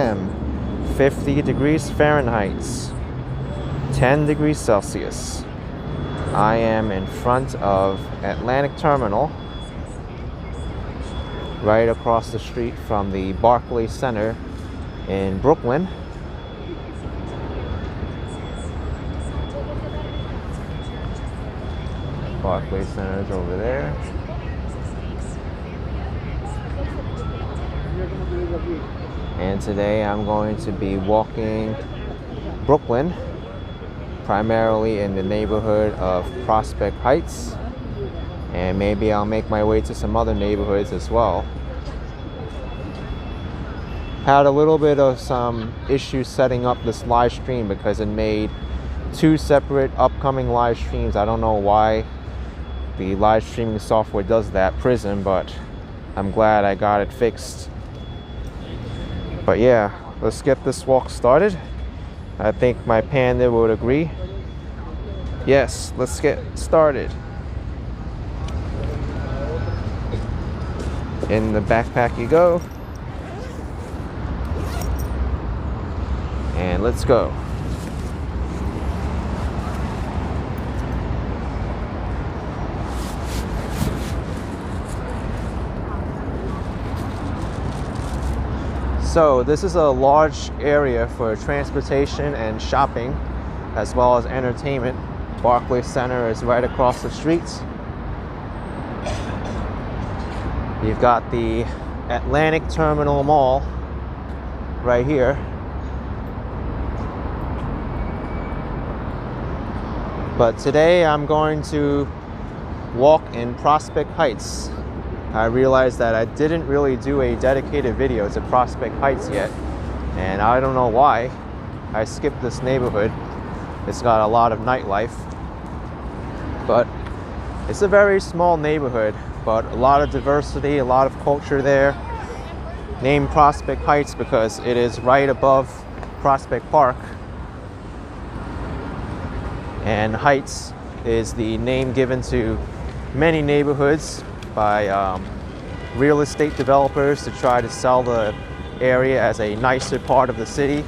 50 degrees Fahrenheit, 10 degrees Celsius. I am in front of Atlantic Terminal, right across the street from the Barclays Center in Brooklyn. Barclays Center is over there. And today I'm going to be walking Brooklyn, primarily in the neighborhood of Prospect Heights, and maybe I'll make my way to some other neighborhoods as well. Had a little bit of some issues setting up this live stream because it made two separate upcoming live streams. I don't know why the live streaming software does that, Prism, but I'm glad I got it fixed. But yeah, let's get this walk started. I think my panda would agree. Yes, let's get started. In the backpack you go. And let's go. So this is a large area for transportation and shopping, as well as entertainment. Barclays Center is right across the street. You've got the Atlantic Terminal Mall right here. But today I'm going to walk in Prospect Heights. I realized that I didn't really do a dedicated video to Prospect Heights yet, and I don't know why. I skipped this neighborhood. It's got a lot of nightlife, but it's a very small neighborhood, but a lot of diversity, a lot of culture there. Named Prospect Heights because it is right above Prospect Park, and Heights is the name given to many neighborhoods by real estate developers to try to sell the area as a nicer part of the city,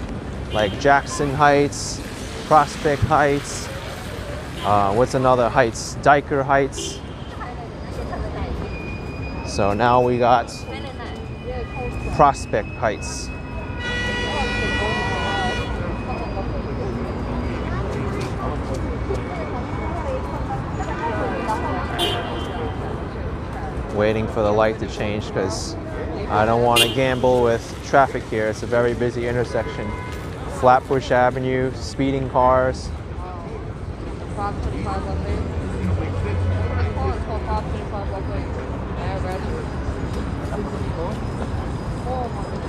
like Jackson Heights, Prospect Heights, what's another Heights? Diker Heights. So now we got Prospect Heights. Waiting for the light to change because I don't want to gamble with traffic here. It's a very busy intersection. Flatbush Avenue, speeding cars.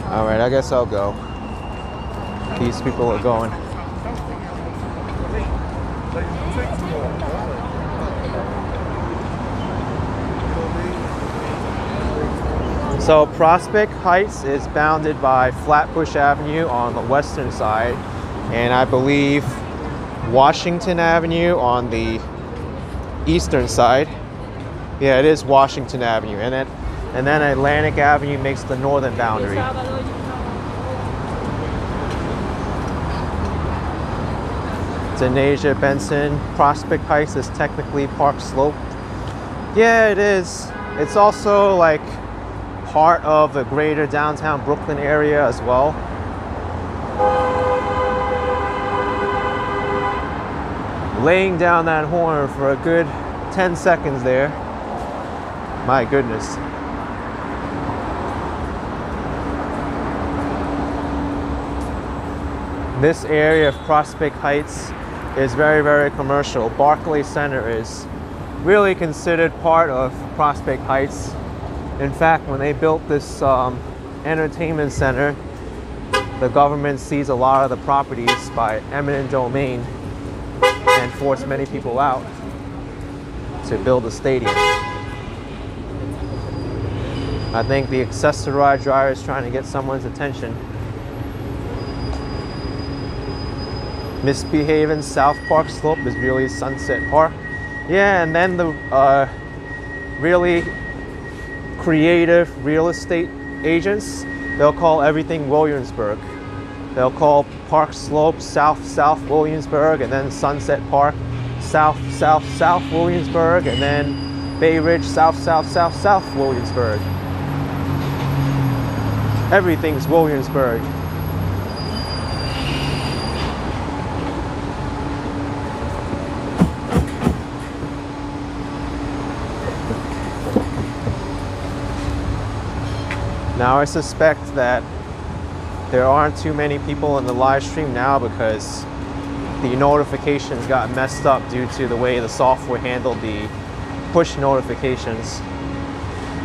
All right, I guess I'll go. These people are going. So Prospect Heights is bounded by Flatbush Avenue on the western side, and I believe Washington Avenue on the eastern side. Yeah, it is Washington Avenue, and then Atlantic Avenue makes the northern boundary. Denasia Benson. Prospect Heights is technically Park Slope. Yeah, it is. It's also like part of the greater downtown Brooklyn area as well. Laying down that horn for a good 10 seconds there. My goodness. This area of Prospect Heights is very, very commercial. Barclays Center is really considered part of Prospect Heights. In fact, when they built this entertainment center, the government seized a lot of the properties by eminent domain and forced many people out to build a stadium. I think the accessorized driver is trying to get someone's attention. Misbehaving South Park Slope is really Sunset Park. Yeah, and then the really creative real estate agents they'll call everything Williamsburg. They'll call Park Slope South Williamsburg, and then Sunset Park South Williamsburg, and then Bay Ridge South Williamsburg. Everything's Williamsburg. Now I suspect that there aren't too many people in the live stream now because the notifications got messed up due to the way the software handled the push notifications.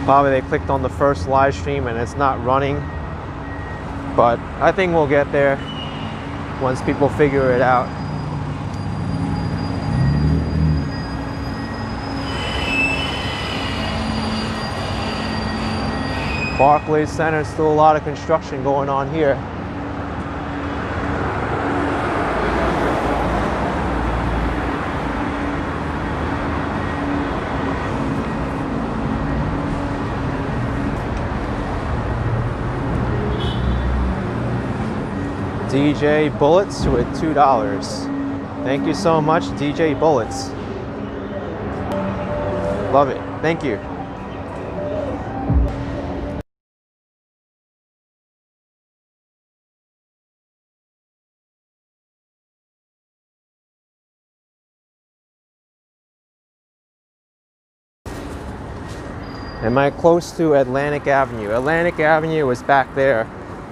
Probably they clicked on the first live stream and it's not running. But I think we'll get there once people figure it out. Barclays Center, still a lot of construction going on here. DJ Bullets with $2. Thank you so much, DJ Bullets. Love it. Thank you. Am I close to Atlantic Avenue? Atlantic Avenue is back there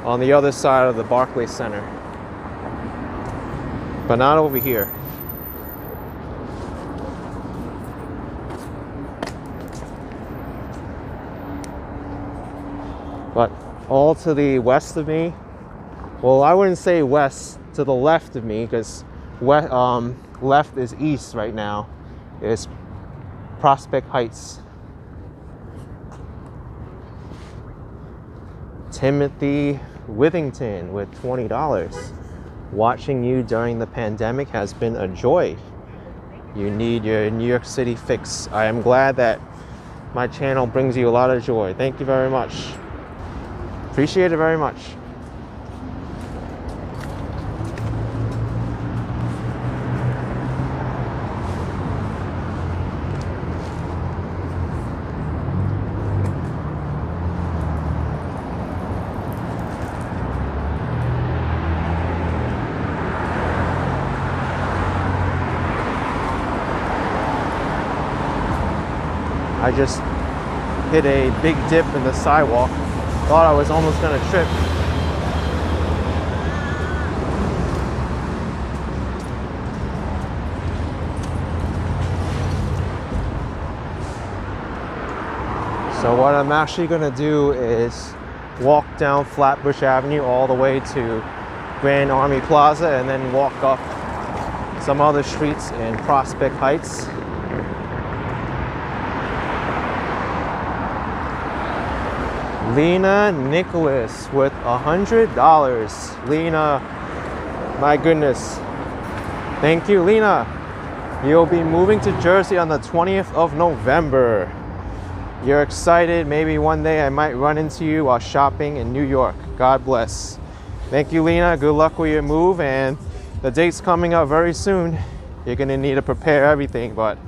on the other side of the Barclays Center, but not over here. But all to the west of me, well, I wouldn't say west, to the left of me, because left is east right now, is Prospect Heights. Timothy Withington with $20. Watching you during the pandemic has been a joy. You need your New York City fix. I am glad that my channel brings you a lot of joy. Thank you very much. Appreciate it very much. I just hit a big dip in the sidewalk. Thought I was almost gonna trip. So what I'm actually gonna do is walk down Flatbush Avenue all the way to Grand Army Plaza and then walk up some other streets in Prospect Heights. Lena Nicholas with $100. Lena, my goodness. Thank you, Lena. You'll be moving to Jersey on the 20th of November. You're excited. Maybe one day I might run into you while shopping in New York. God bless. Thank you, Lena. Good luck with your move, and the date's coming up very soon. You're gonna need to prepare everything, but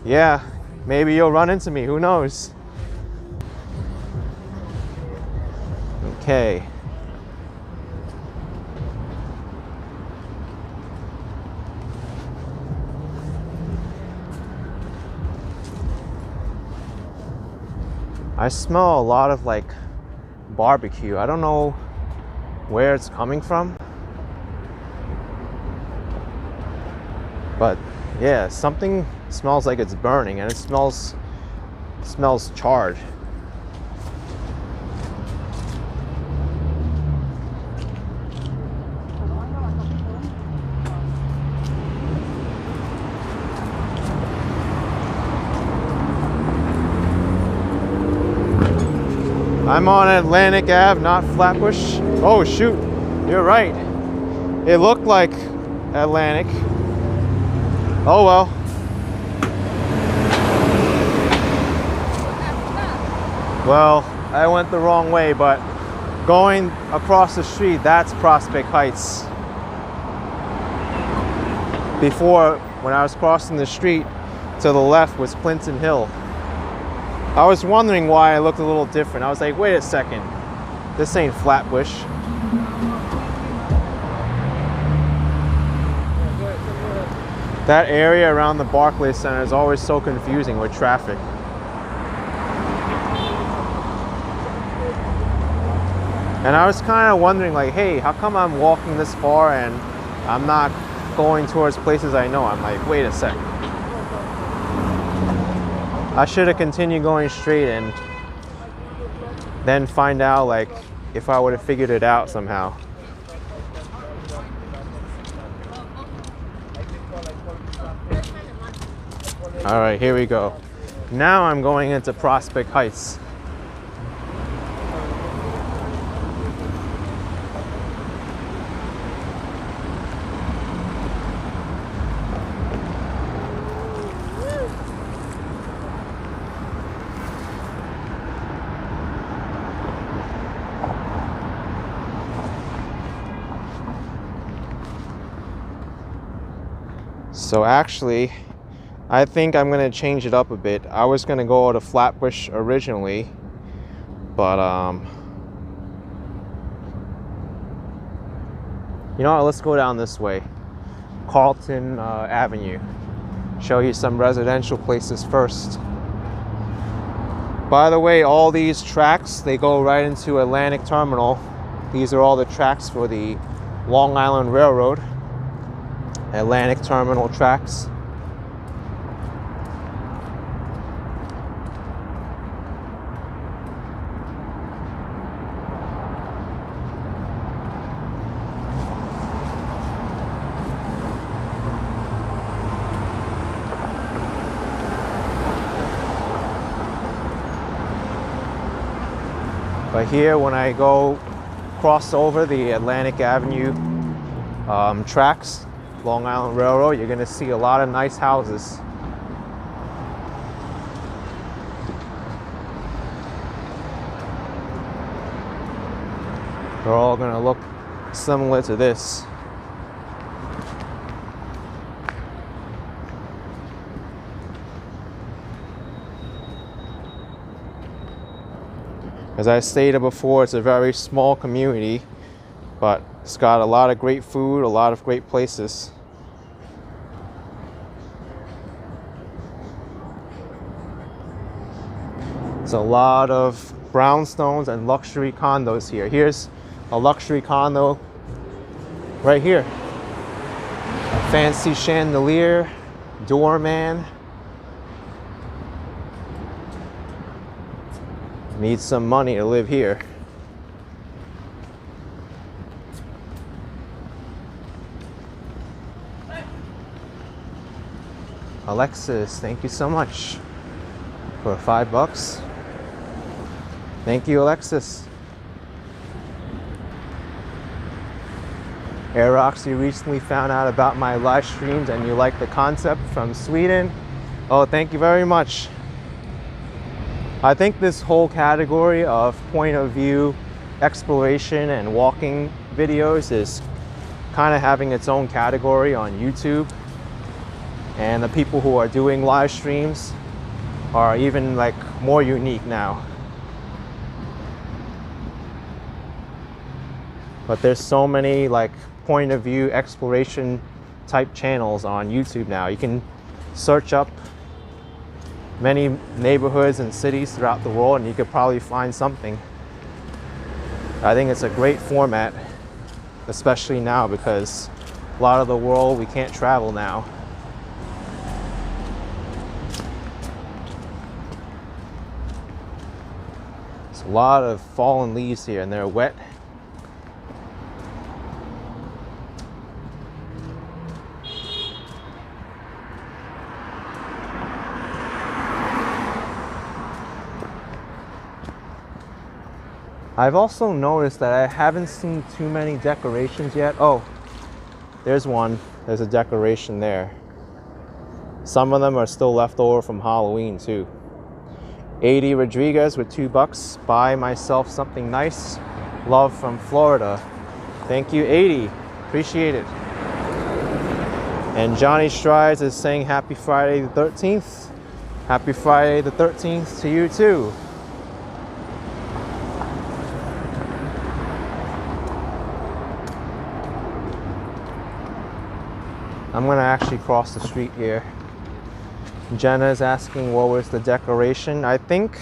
yeah, maybe you'll run into me. Who knows? Okay. I smell a lot of like barbecue. I don't know where it's coming from, but yeah, something smells like it's burning, and it smells charred. I'm on Atlantic Ave, not Flatbush. Oh shoot, you're right. It looked like Atlantic. Oh well. Well, I went the wrong way, but Going across the street, that's Prospect Heights. Before, when I was crossing the street, to the left was Clinton Hill. I was wondering why I looked a little different. I was like, wait a second, this ain't Flatbush. That area around the Barclays Center is always so confusing with traffic. And I was kind of wondering, like, hey, how come I'm walking this far and I'm not going towards places I know? I'm like, wait a sec. I should have continued going straight and then find out, like, if I would have figured it out somehow. All right, here we go. Now I'm going into Prospect Heights. So actually, I think I'm gonna change it up a bit. I was gonna go to Flatbush originally, but you know what, let's go down this way. Carlton Avenue. Show you some residential places first. By the way, all these tracks, they go right into Atlantic Terminal. These are all the tracks for the Long Island Railroad. Atlantic Terminal tracks. But here, when I go cross over the Atlantic Avenue tracks, Long Island Railroad, you're gonna see a lot of nice houses. They're all gonna look similar to this. As I stated before, it's a very small community, but it's got a lot of great food, a lot of great places. There's a lot of brownstones and luxury condos here. Here's a luxury condo right here. A fancy chandelier, doorman. Need some money to live here. Alexis, thank you so much for $5. Thank you, Alexis. Aerox, you recently found out about my live streams and you like the concept from Sweden. Oh, thank you very much. I think this whole category of point of view exploration and walking videos is kind of having its own category on YouTube. And the people who are doing live streams are even like more unique now. But there's so many like point of view exploration type channels on YouTube now. You can search up many neighborhoods and cities throughout the world and you could probably find something. I think it's a great format, especially now because a lot of the world we can't travel now. There's a lot of fallen leaves here and they're wet. I've also noticed that I haven't seen too many decorations yet. Oh, there's one. There's a decoration there. Some of them are still left over from Halloween too. 80 Rodriguez with $2. Buy myself something nice. Love from Florida. Thank you, 80. Appreciate it. And Johnny Strides is saying happy Friday the 13th. Happy Friday the 13th to you too. I'm gonna actually cross the street here. Jenna is asking what was the decoration. I think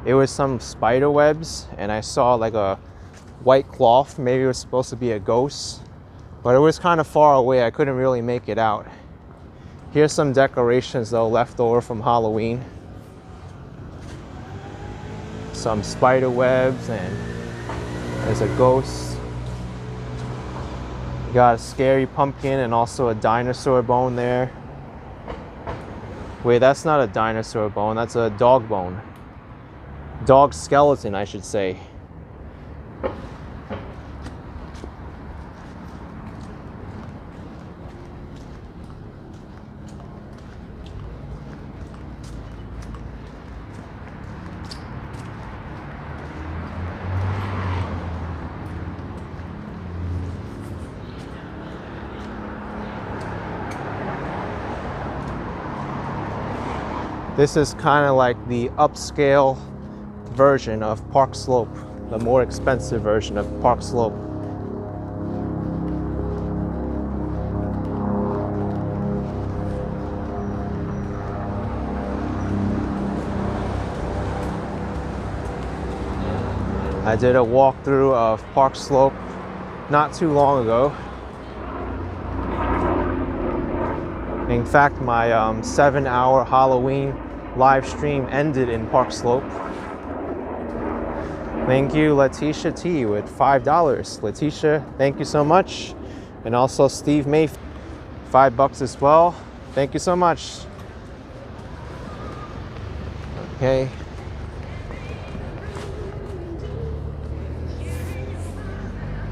it was some spider webs, and I saw like a white cloth. Maybe it was supposed to be a ghost, but it was kind of far away. I couldn't really make it out. Here's some decorations though left over from Halloween. Some spider webs, and there's a ghost. Got a scary pumpkin and also a dinosaur bone there. Wait, that's not a dinosaur bone, that's a dog bone. Dog skeleton, I should say. This is kind of like the upscale version of Park Slope, the more expensive version of Park Slope. I did a walkthrough of Park Slope not too long ago. In fact, my 7-hour Halloween live stream ended in Park Slope. Thank you, Letitia T, with $5. Letitia, thank you so much. And also Steve May, $5 as well. Thank you so much. Okay.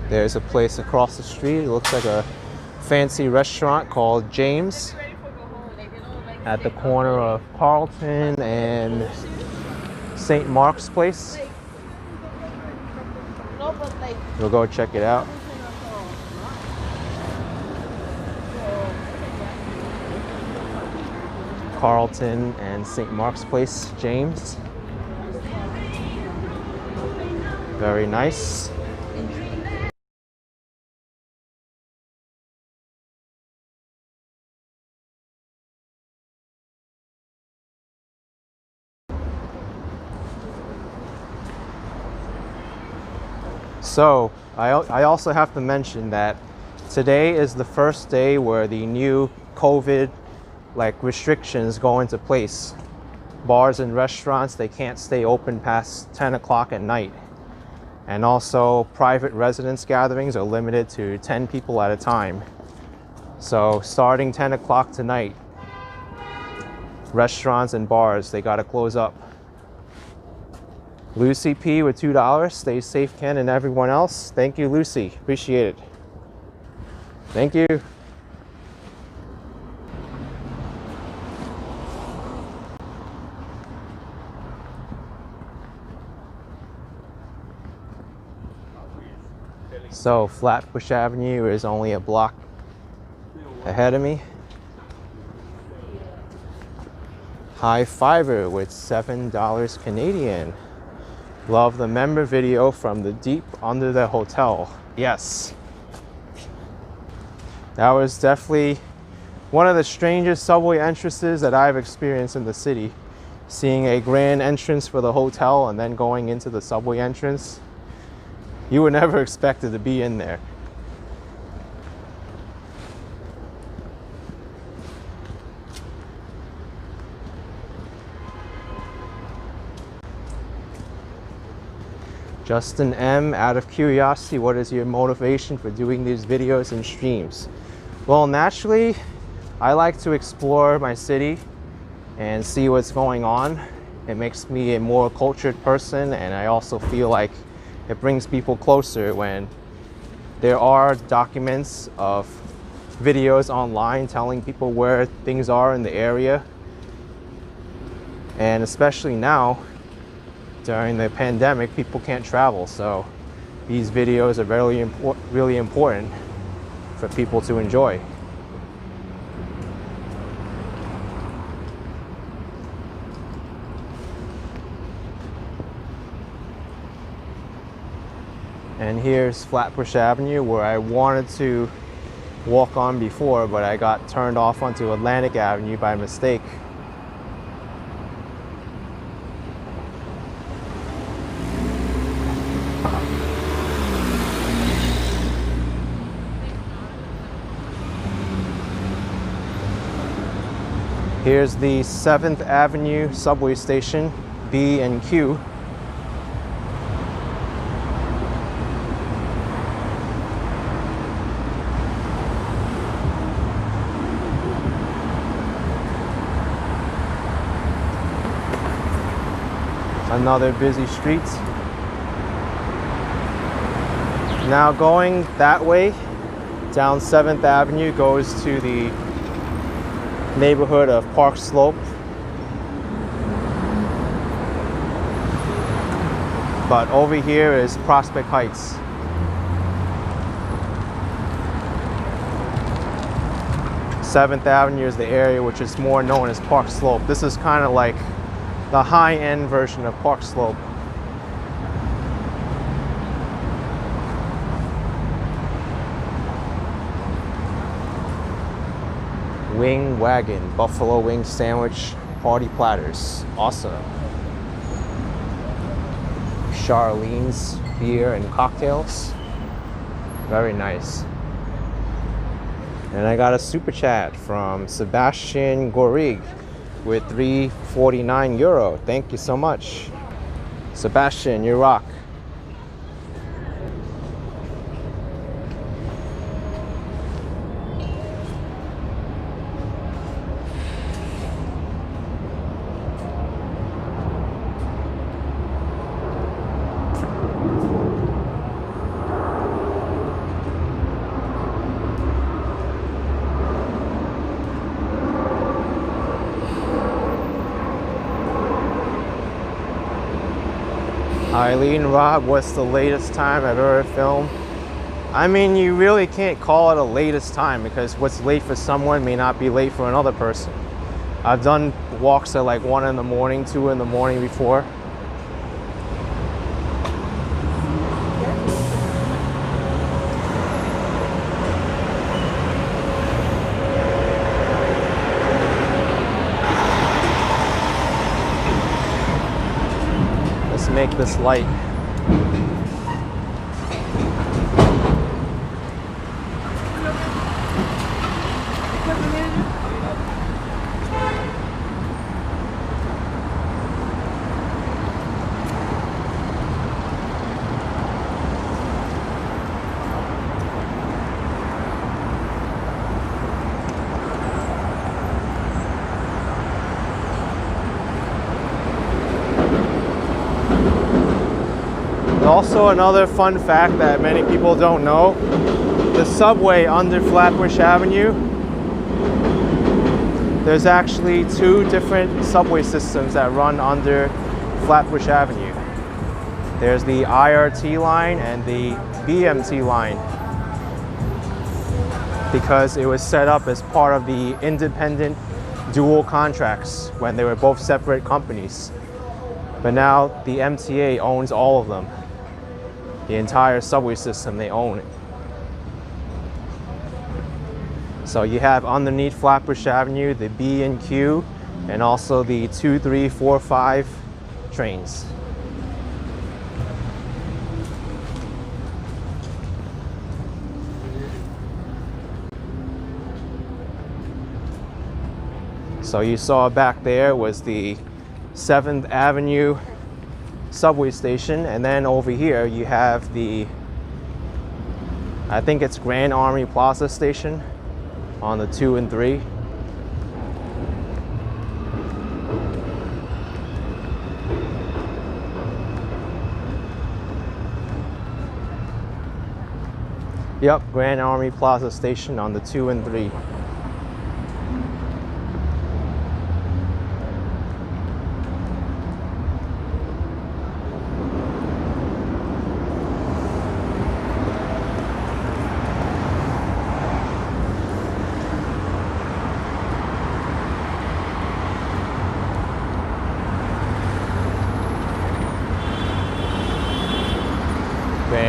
There's a place across the street. It looks like a fancy restaurant called James at the corner of Carlton and St. Mark's Place. We'll go check it out. Carlton and St. Mark's Place, James. Very nice. So I also have to mention that today is the first day where the new COVID restrictions go into place. Bars and restaurants, they can't stay open past 10 o'clock at night. And also private residence gatherings are limited to 10 people at a time. So starting 10 o'clock tonight, restaurants and bars, they gotta close up. Lucy P with $2. Stay safe, Ken, and everyone else. Thank you, Lucy. Appreciate it. Thank you. So Flatbush Avenue is only a block ahead of me. High Fiver with $7 Canadian. Love the member video from the deep under the hotel. Yes. That was definitely one of the strangest subway entrances that I've experienced in the city. Seeing a grand entrance for the hotel and then going into the subway entrance. You would never expect it to be in there. Justin M, out of curiosity, what is your motivation for doing these videos and streams? Well, naturally, I like to explore my city and see what's going on. It makes me a more cultured person, and I also feel like it brings people closer when there are documents of videos online telling people where things are in the area. And especially now, during the pandemic, people can't travel, so these videos are really important for people to enjoy. And here's Flatbush Avenue, where I wanted to walk on before, but I got turned off onto Atlantic Avenue by mistake. Here's the 7th Avenue subway station, B and Q. Another busy street. Now going that way, down 7th Avenue goes to the neighborhood of Park Slope. But over here is Prospect Heights. Seventh Avenue is the area which is more known as Park Slope. This is kind of like the high-end version of Park Slope. Wing Wagon, buffalo wing sandwich, party platters. Awesome. Charlene's beer and cocktails. Very nice. And I got a super chat from Sebastian Gorig with €3.49. Thank you so much. Sebastian, you rock. Eileen Rob, what's the latest time I've ever filmed? I mean, you really can't call it a latest time because what's late for someone may not be late for another person. I've done walks at like 1 in the morning, 2 in the morning before. Make this light. Also, another fun fact that many people don't know, the subway under Flatbush Avenue, there's actually 2 different subway systems that run under Flatbush Avenue. There's the IRT line and the BMT line, because it was set up as part of the independent dual contracts when they were both separate companies. But now the MTA owns all of them. The entire subway system, they own it. So you have underneath Flatbush Avenue the B and Q, and also the 2, 3, 4, 5 trains. So you saw back there was the 7th Avenue subway station, and then over here you have the, I think it's Grand Army Plaza station on the 2 and 3. Yep, Grand Army Plaza station on the 2 and 3.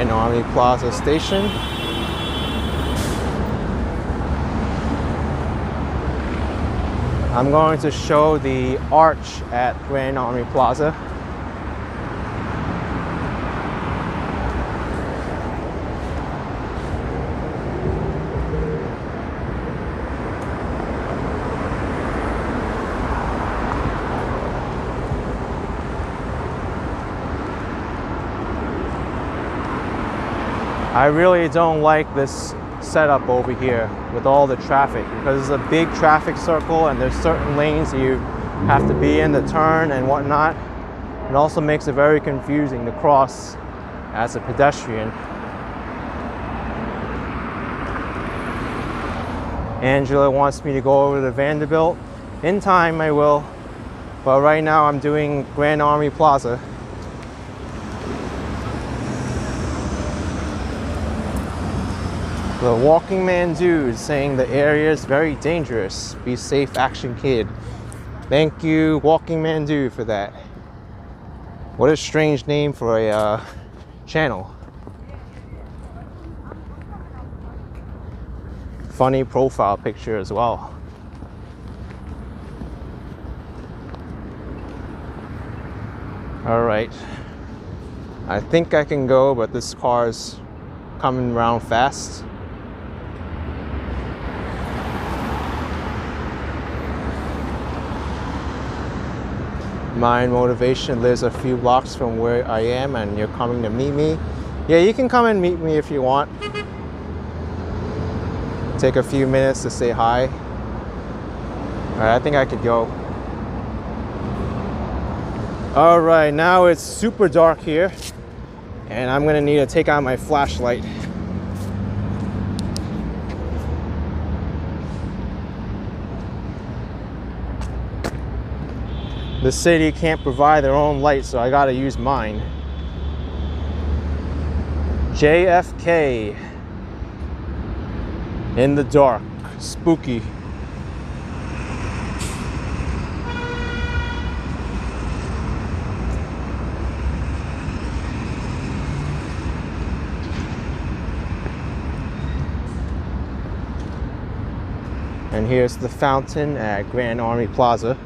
Grand Army Plaza station. I'm going to show the arch at Grand Army Plaza. I really don't like this setup over here with all the traffic, because it's a big traffic circle and there's certain lanes you have to be in to turn and whatnot. It also makes it very confusing to cross as a pedestrian. Angela wants me to go over to Vanderbilt. In time I will, but right now I'm doing Grand Army Plaza. The Walking Man Dude saying the area is very dangerous. Be safe, action kid. Thank you, Walking Man Dude, for that. What a strange name for a channel. Funny profile picture as well. All right. I think I can go, but this car's coming around fast. My motivation lives a few blocks from where I am, and you're coming to meet me. Yeah, you can come and meet me if you want. Take a few minutes to say hi. All right, I think I could go. All right, now it's super dark here, and I'm gonna need to take out my flashlight. The city can't provide their own light, so I gotta use mine. JFK. In the dark. Spooky. And here's the fountain at Grand Army Plaza.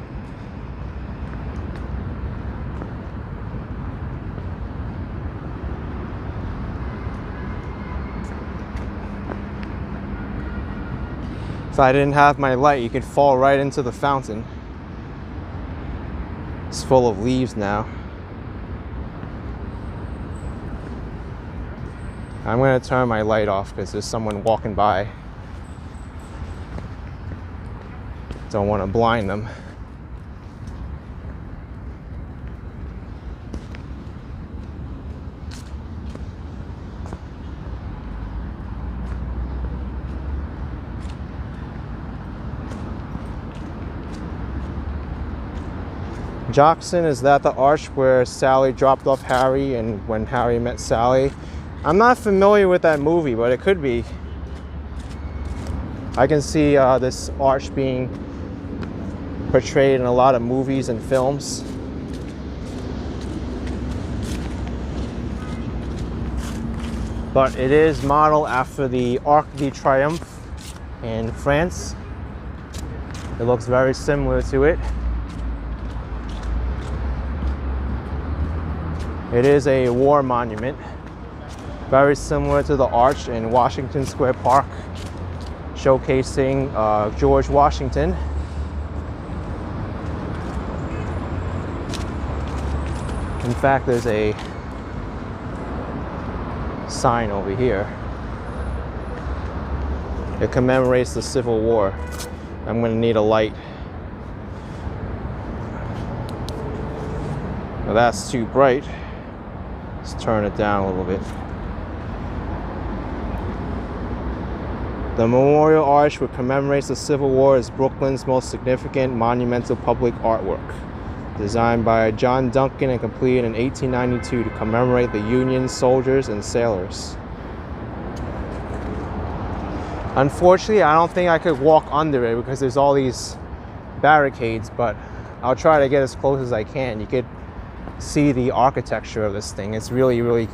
If I didn't have my light, you could fall right into the fountain. It's full of leaves now. I'm gonna turn my light off because there's someone walking by. Don't want to blind them. Jackson, is that the arch where Sally dropped off Harry and when Harry met Sally? I'm not familiar with that movie, but it could be. I can see this arch being portrayed in a lot of movies and films. But it is modeled after the Arc de Triomphe in France. It looks very similar to it. It is a war monument, very similar to the arch in Washington Square Park, showcasing George Washington. In fact, there's a sign over here. It commemorates the Civil War. I'm going to need a light. Well, that's too bright. Let's turn it down a little bit. The Memorial Arch, which commemorates the Civil War, is Brooklyn's most significant monumental public artwork. Designed by John Duncan and completed in 1892 to commemorate the Union soldiers and sailors. Unfortunately, I don't think I could walk under it because there's all these barricades, but I'll try to get as close as I can. You could see the architecture of this thing. It's really, really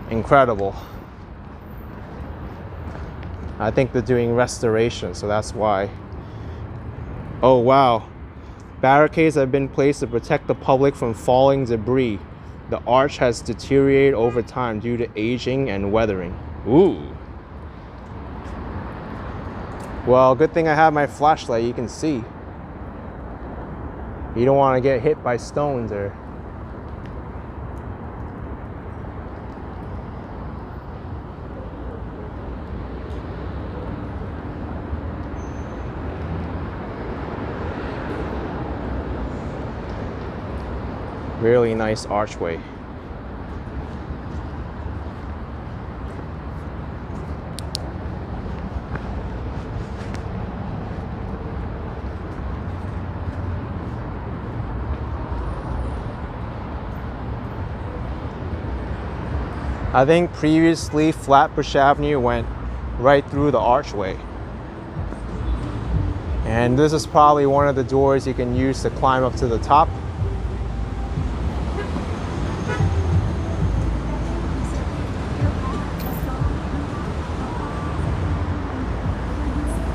incredible. I think they're doing restoration, so that's why. Oh wow. Barricades have been placed to protect the public from falling debris. The arch has deteriorated over time due to aging and weathering. Ooh. Well, good thing I have my flashlight, you can see. You don't want to get hit by stones or... Really nice archway. I think previously Flatbush Avenue went right through the archway. And this is probably one of the doors you can use to climb up to the top.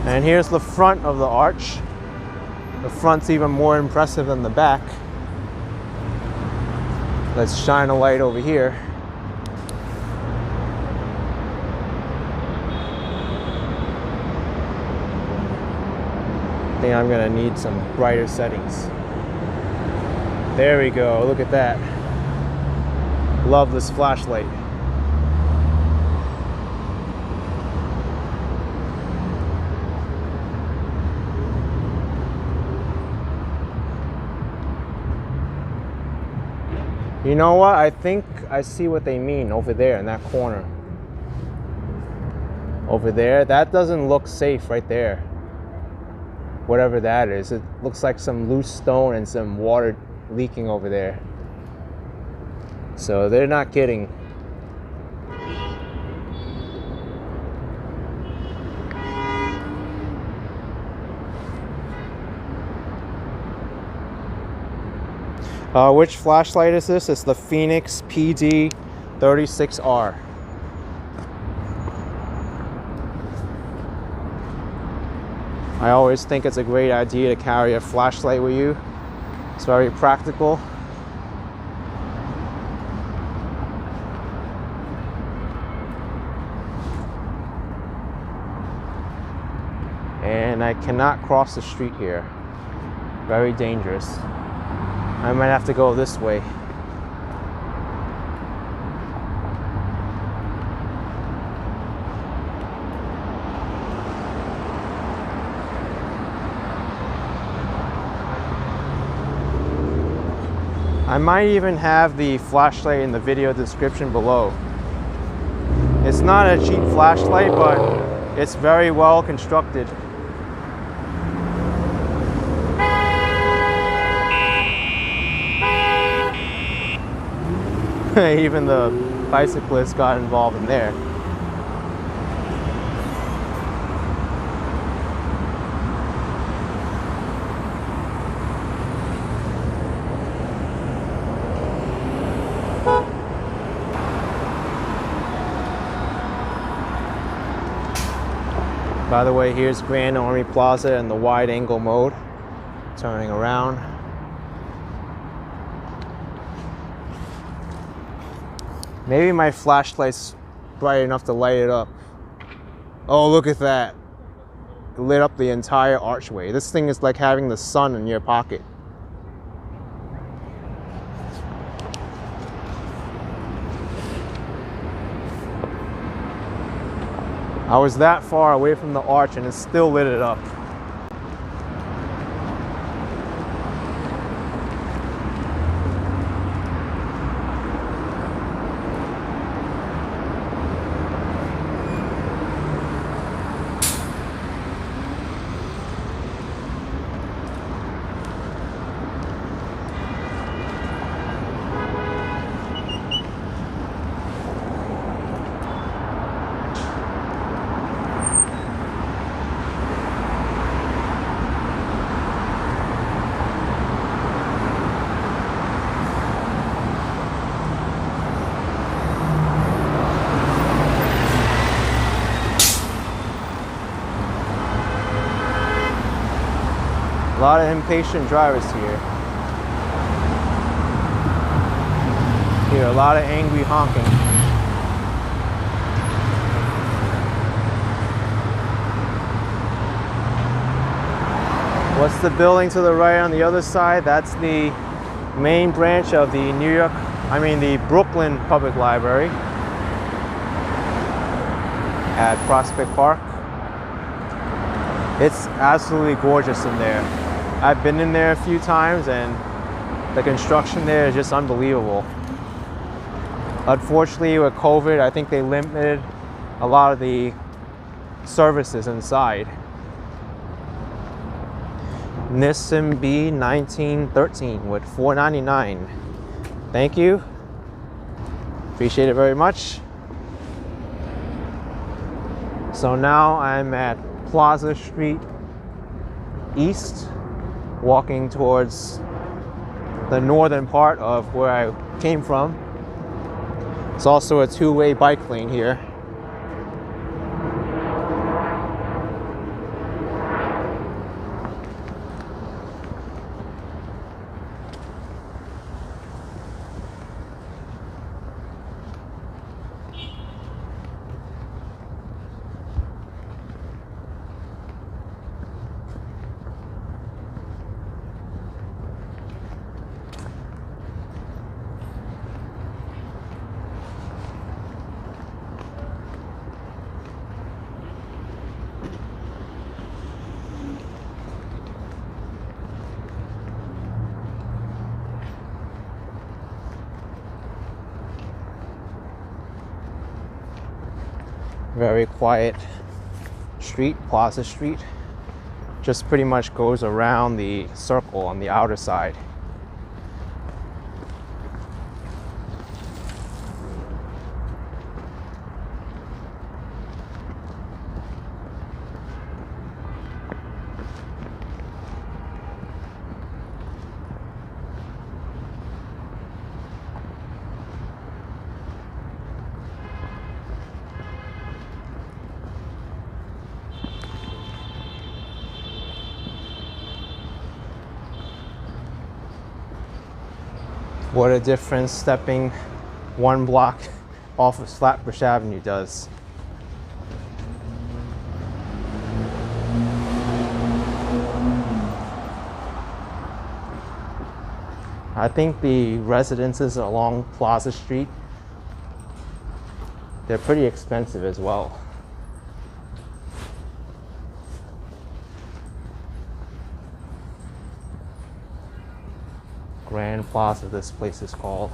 And here's the front of the arch. The front's even more impressive than the back. Let's shine a light over here. I think I'm gonna need some brighter settings. There we go, look at that. Love this flashlight. You know what? I think I see what they mean over there in that corner. Over there, that doesn't look safe right there. Whatever that is, it looks like some loose stone and some water leaking over there. So they're not kidding. Which flashlight is this? It's the Phoenix PD 36R. I always think it's a great idea to carry a flashlight with you. It's very practical. And I cannot cross the street here. Very dangerous. I might have to go this way. I might even have the flashlight in the video description below. It's not a cheap flashlight, but it's very well constructed. Even the bicyclists got involved in there. By the way, here's Grand Army Plaza in the wide angle mode. Turning around. Maybe my flashlight's bright enough to light it up. Oh, look at that. It lit up the entire archway. This thing is like having the sun in your pocket. I was that far away from the arch and it still lit it up. lot of impatient drivers here. Hear a lot of angry honking. What's the building to the right on the other side? That's the main branch of the the Brooklyn Public Library at Prospect Park. It's absolutely gorgeous in there. I've been in there a few times and the construction there is just unbelievable. Unfortunately, with COVID, I think they limited a lot of the services inside. Nissan B 1913 with $4.99. Thank you. Appreciate it very much. So now I'm at Plaza Street East, walking towards the northern part of where I came from. It's also a two-way bike lane here. Very quiet street, Plaza Street. Just pretty much goes around the circle on the outer side. What a difference stepping one block off of Flatbush Avenue does. I think the residences along Plaza Street, they're pretty expensive as well. Grand Plaza, this place is called.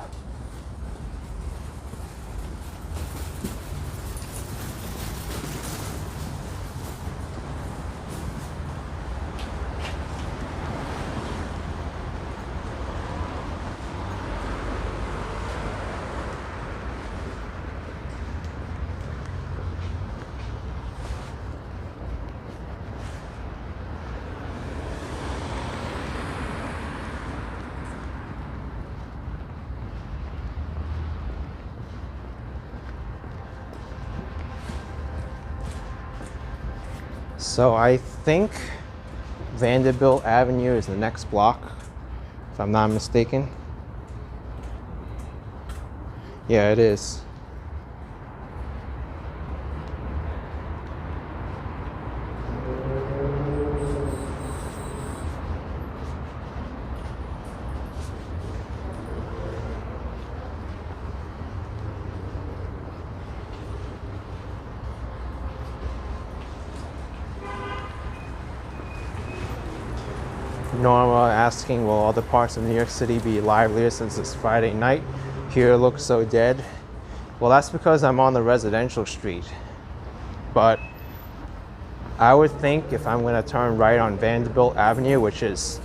So I think Vanderbilt Avenue is the next block, if I'm not mistaken. Yeah, it is. Norma asking, will other parts of New York City be livelier since it's Friday night? Here it looks so dead. Well, that's because I'm on the residential street. But I would think if I'm going to turn right on Vanderbilt Avenue, which is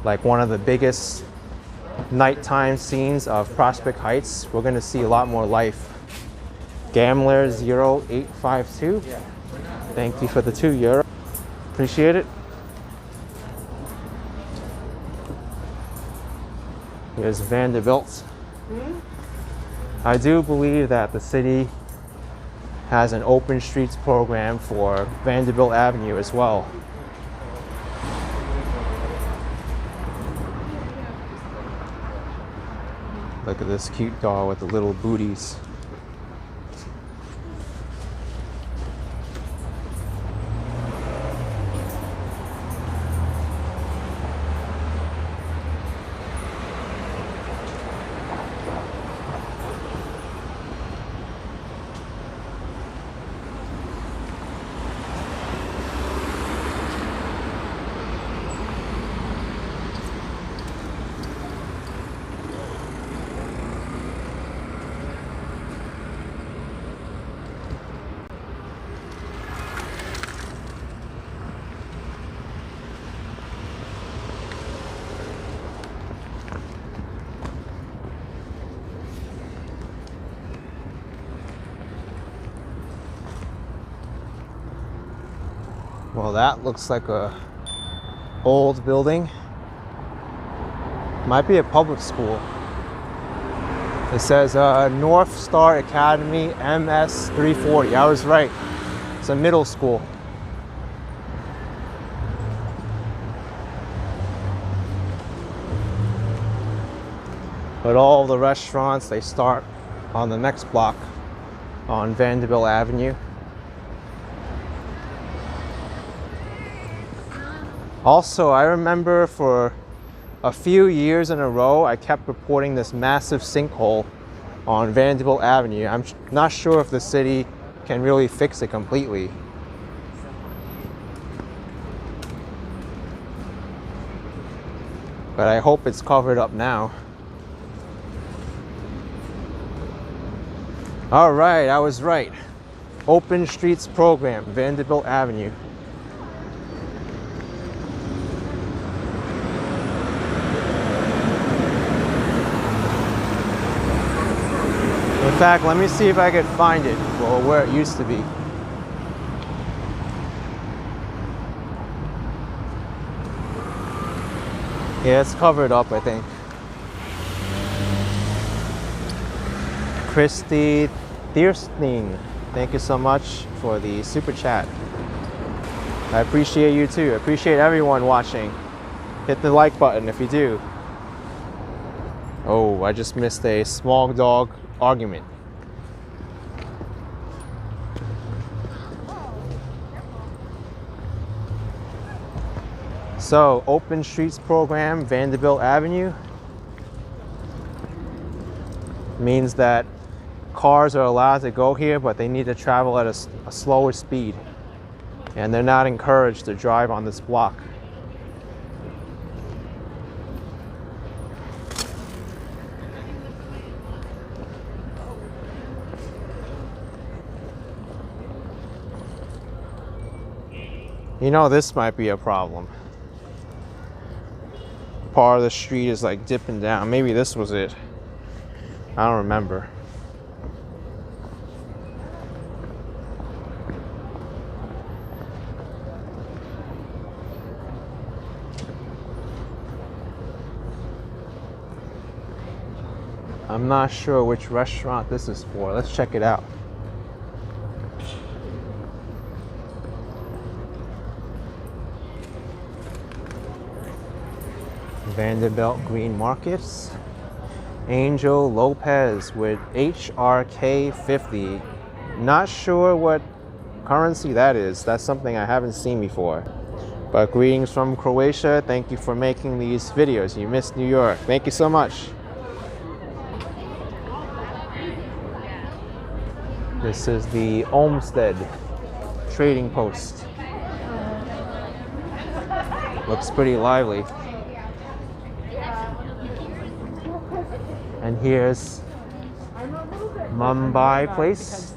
like one of the biggest nighttime scenes of Prospect Heights, we're going to see a lot more life. Gambler 0852. Thank you for the €2. Appreciate it. Here's Vanderbilt. I do believe that the city has an open streets program for Vanderbilt Avenue as well. Look at this cute doll with the little booties. Well, that looks like a old building. Might be a public school. It says North Star Academy MS 340. I was right. It's a middle school. But all the restaurants, they start on the next block on Vanderbilt Avenue. Also, I remember for a few years in a row, I kept reporting this massive sinkhole on Vanderbilt Avenue. I'm not sure if the city can really fix it completely. But I hope it's covered up now. All right, I was right. Open Streets Program, Vanderbilt Avenue. In fact, let me see if I could find it, or where it used to be. Yeah, it's covered up, I think. Christy Thiersting, thank you so much for the super chat. I appreciate you too. I appreciate everyone watching. Hit the like button if you do. Oh, I just missed a small dog argument. So, Open Streets Program, Vanderbilt Avenue, means that cars are allowed to go here, but they need to travel at a slower speed. And they're not encouraged to drive on this block. You know, this might be a problem. Part of the street is like dipping down. Maybe this was it. I don't remember. I'm not sure which restaurant this is for. Let's check it out. Vanderbilt Green Markets. Angel Lopez with HRK50. Not sure what currency that is. That's something I haven't seen before. But greetings from Croatia. Thank you for making these videos. You missed New York. Thank you so much. This is the Olmsted Trading Post. Looks pretty lively. And here's Mumbai Place.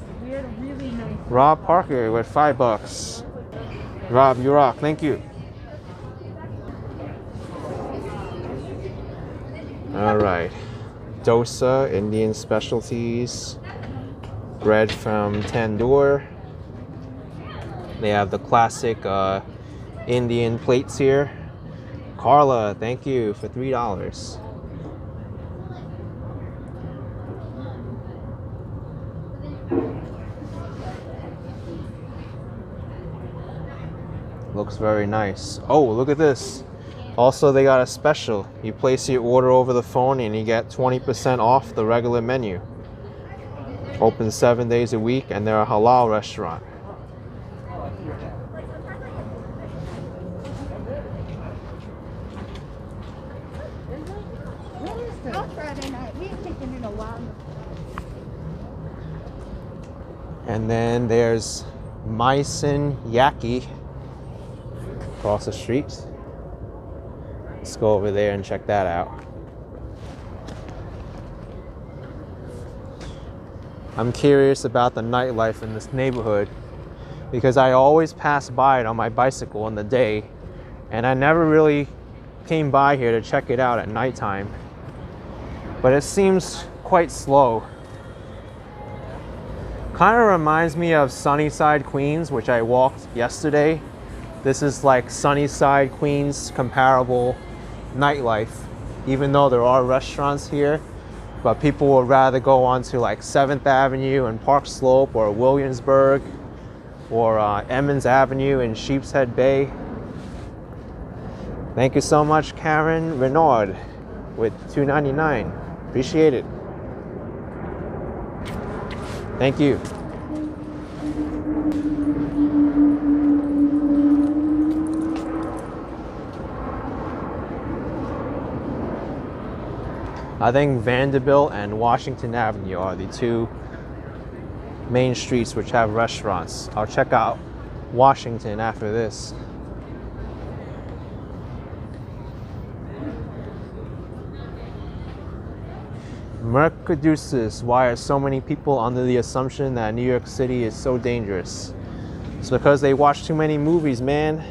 Rob Parker with $5. Rob, you rock. Thank you. All right. Dosa, Indian specialties. Bread from Tandoor. They have the classic Indian plates here. Carla, thank you for $3. Looks very nice. Oh, look at this. Also, they got a special. You place your order over the phone and you get 20% off the regular menu. Open 7 days a week, and they're a halal restaurant. And then there's Meissen Yaki across the street. Let's go over there and check that out. I'm curious about the nightlife in this neighborhood because I always pass by it on my bicycle in the day, and I never really came by here to check it out at nighttime. But it seems quite slow. Kind of reminds me of Sunnyside, Queens, which I walked yesterday. This is like Sunnyside, Queens comparable nightlife, even though there are restaurants here, but people would rather go on to like 7th Avenue and Park Slope or Williamsburg or Emmons Avenue in Sheepshead Bay. Thank you so much, Karen Renaud with $2.99. Appreciate it. Thank you. I think Vanderbilt and Washington Avenue are the two main streets which have restaurants. I'll check out Washington after this. Mercaduces, why are so many people under the assumption that New York City is so dangerous? It's because they watch too many movies, man.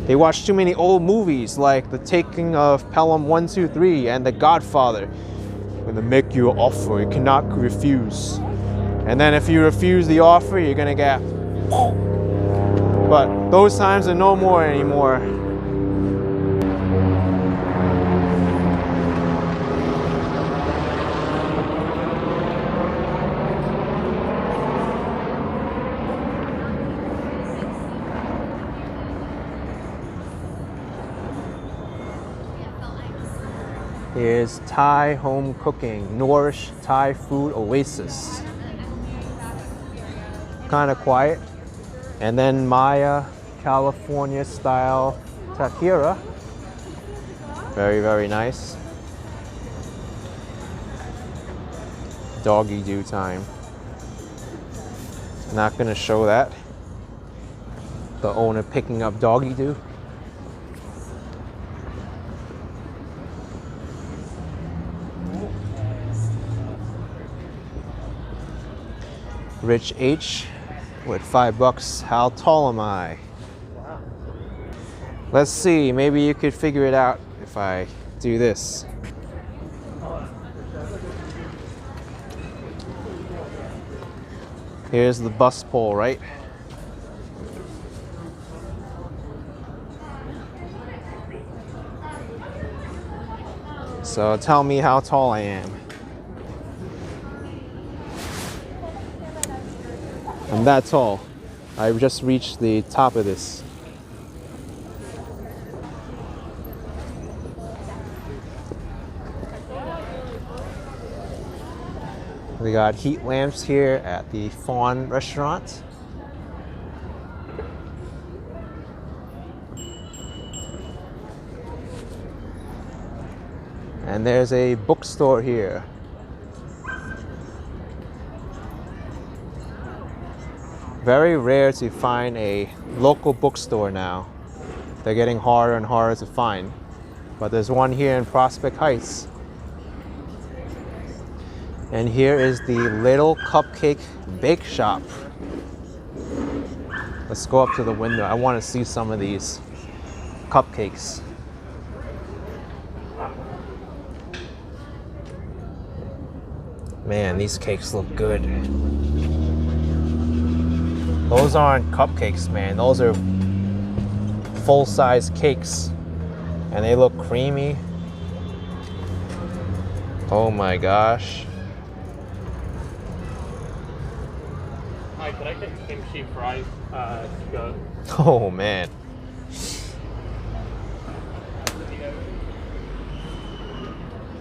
They watch too many old movies like The Taking of Pelham 1, 2, 3 and The Godfather. When they make you an offer, you cannot refuse. And then if you refuse the offer, you're gonna get... But those times are no more anymore. Here's Thai Home Cooking, Nourish Thai Food Oasis. Kind of quiet. And then Maya, California style Takira. Very, very nice. Doggy do time. Not gonna show that. The owner picking up doggy do. Rich H with $5. How tall am I? Let's see, maybe you could figure it out if I do this. Here's the bus pole, right? So tell me how tall I am. I'm that tall. I've just reached the top of this. We got heat lamps here at the Fawn restaurant. And there's a bookstore here. Very rare to find a local bookstore now. They're getting harder and harder to find. But there's one here in Prospect Heights. And here is the Little Cupcake Bake Shop. Let's go up to the window. I want to see some of these cupcakes. Man, these cakes look good. Those aren't cupcakes, man. Those are full-size cakes. And they look creamy. Oh my gosh. Hi, could I get kimchi fries to go? Oh man.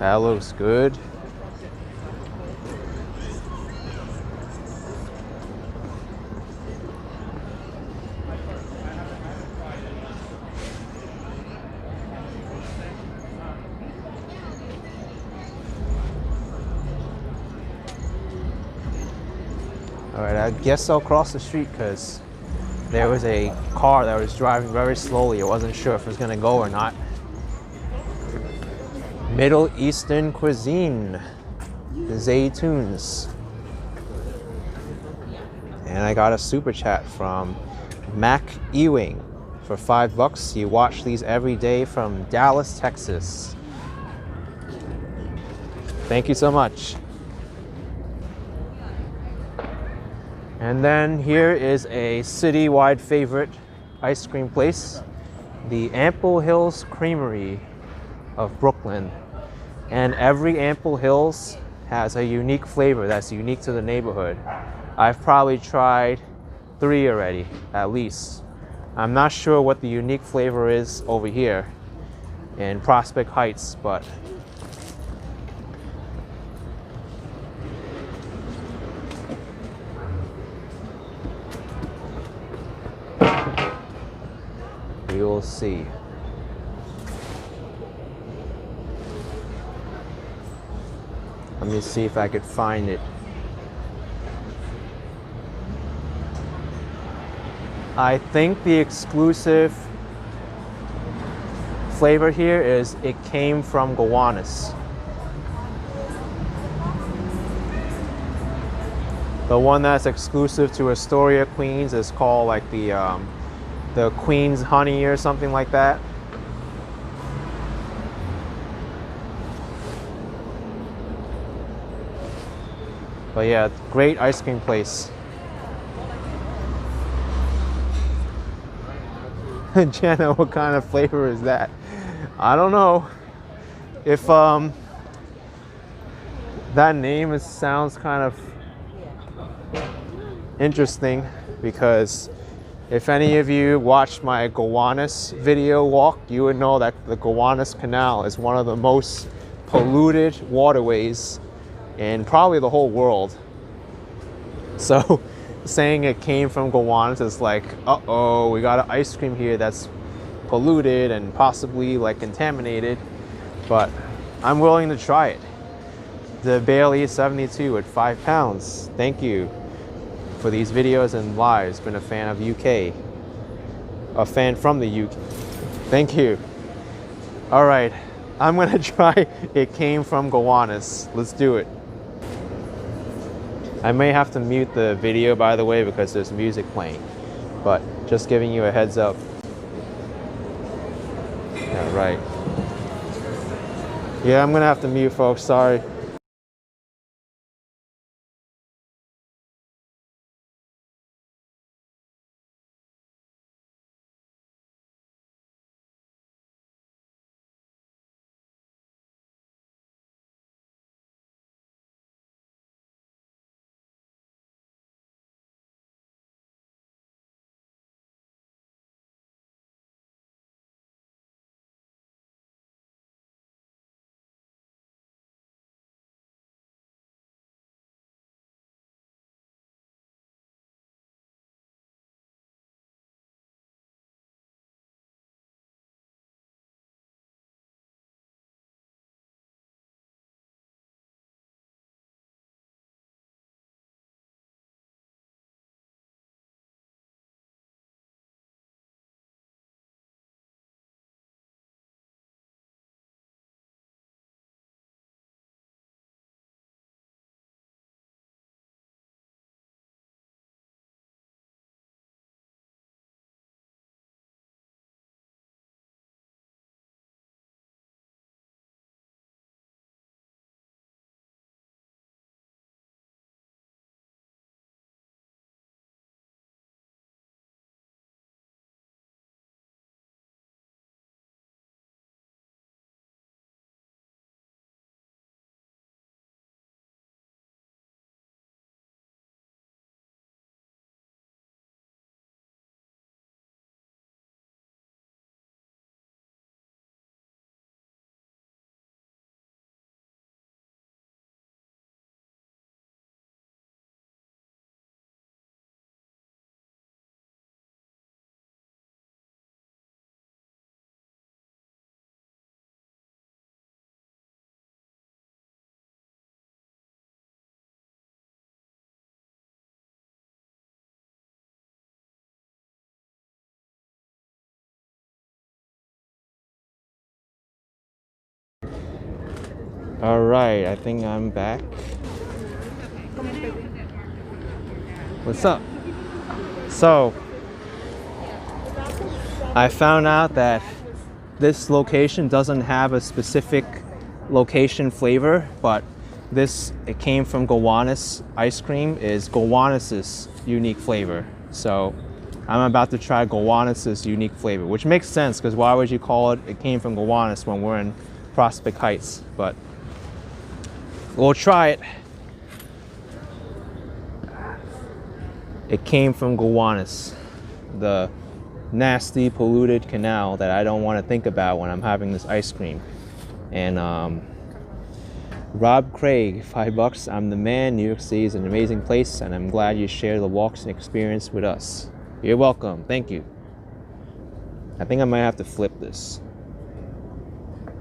That looks good. All right, I guess I'll cross the street because there was a car that was driving very slowly. I wasn't sure if it was gonna go or not. Middle Eastern cuisine, zaytuns. And I got a super chat from Mac Ewing for $5. You watch these every day from Dallas, Texas. Thank you so much. And then here is a citywide favorite ice cream place, the Ample Hills Creamery of Brooklyn. And every Ample Hills has a unique flavor that's unique to the neighborhood. I've probably tried 3 already, at least. I'm not sure what the unique flavor is over here in Prospect Heights, but we will see. Let me see if I could find it. I think the exclusive flavor here is it came from Gowanus. The one that's exclusive to Astoria, Queens is called like the Queen's Honey or something like that. But yeah, great ice cream place. Jenna, what kind of flavor is that? I don't know. If that name sounds kind of interesting, because if any of you watched my Gowanus video walk, you would know that the Gowanus Canal is one of the most polluted waterways in probably the whole world. So saying it came from Gowanus is like, uh-oh, we got an ice cream here that's polluted and possibly like contaminated, but I'm willing to try it. The Bailey 72 at £5. Thank you for these videos and lives. Been a fan of UK. A fan from the UK. Thank you. All right, I'm gonna try it came from Gowanus. Let's do it. I may have to mute the video, by the way, because there's music playing, but just giving you a heads up. Yeah, right. Yeah, I'm gonna have to mute, folks, sorry. All right, I think I'm back. What's up? So, I found out that this location doesn't have a specific location flavor, but it came from Gowanus ice cream, is Gowanus's unique flavor. So I'm about to try Gowanus's unique flavor, which makes sense because why would you call it came from Gowanus when we're in Prospect Heights? But we'll try it. It came from Gowanus, the nasty polluted canal that I don't want to think about when I'm having this ice cream. And Rob Craig, $5. I'm the man. New York City is an amazing place, and I'm glad you share the walks and experience with us. You're welcome. Thank you. I think I might have to flip this.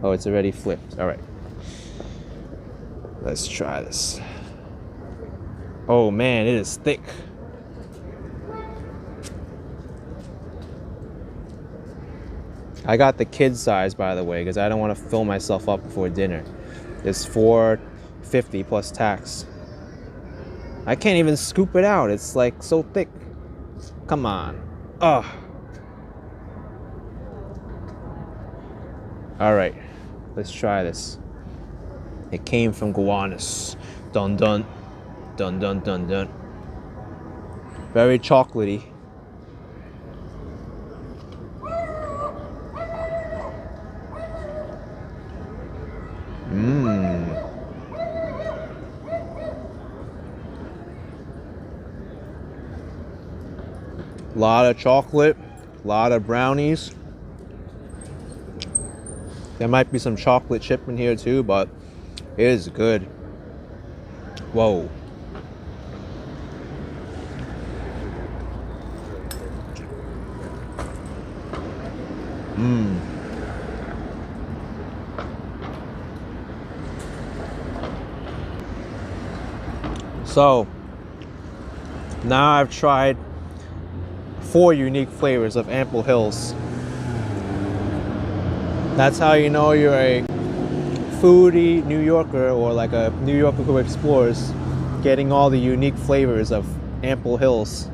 Oh, it's already flipped. All right. Let's try this. Oh man, it is thick. I got the kid size, by the way, because I don't want to fill myself up before dinner. It's $4.50 plus tax. I can't even scoop it out. It's like so thick. Come on. Ugh. All right, let's try this. It came from Gowanus. Dun dun. Dun dun dun dun. Very chocolatey. Lot of chocolate, lot of brownies. There might be some chocolate chip in here too, but it is good. Whoa. So now I've tried 4 unique flavors of Ample Hills. That's how you know you're a foodie New Yorker, or like a New Yorker who explores, getting all the unique flavors of Ample Hills.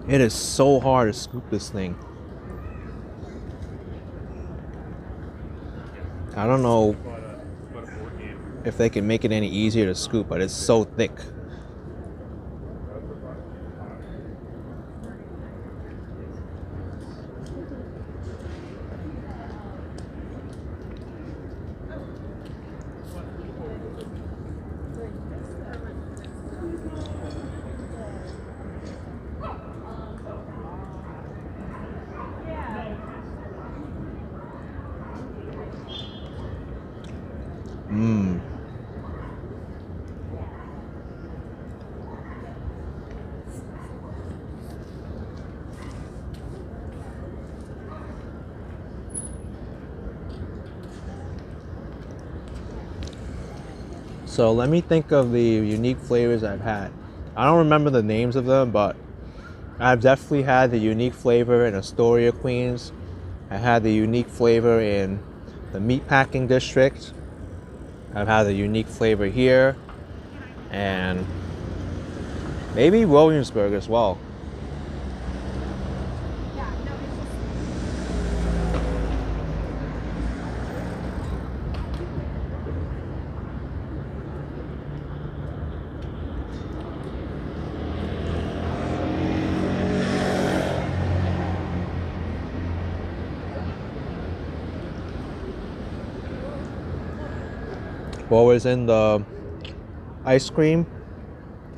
It is so hard to scoop this thing. I don't know if they can make it any easier to scoop, but it's so thick. So let me think of the unique flavors I've had. I don't remember the names of them, but I've definitely had the unique flavor in Astoria, Queens. I had the unique flavor in the Meatpacking District. I've had the unique flavor here, and maybe Williamsburg as well. What was in the ice cream?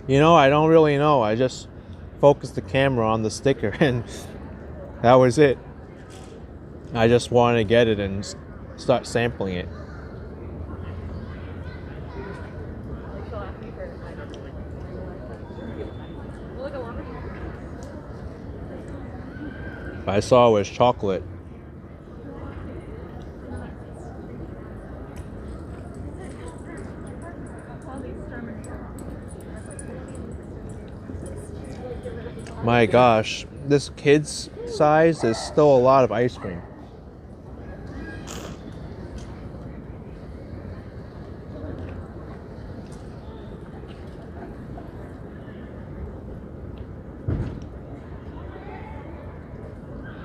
You know, I don't really know. I just focused the camera on the sticker and that was it. I just wanted to get it and start sampling it. I saw it was chocolate. My gosh, this kid's size is still a lot of ice cream.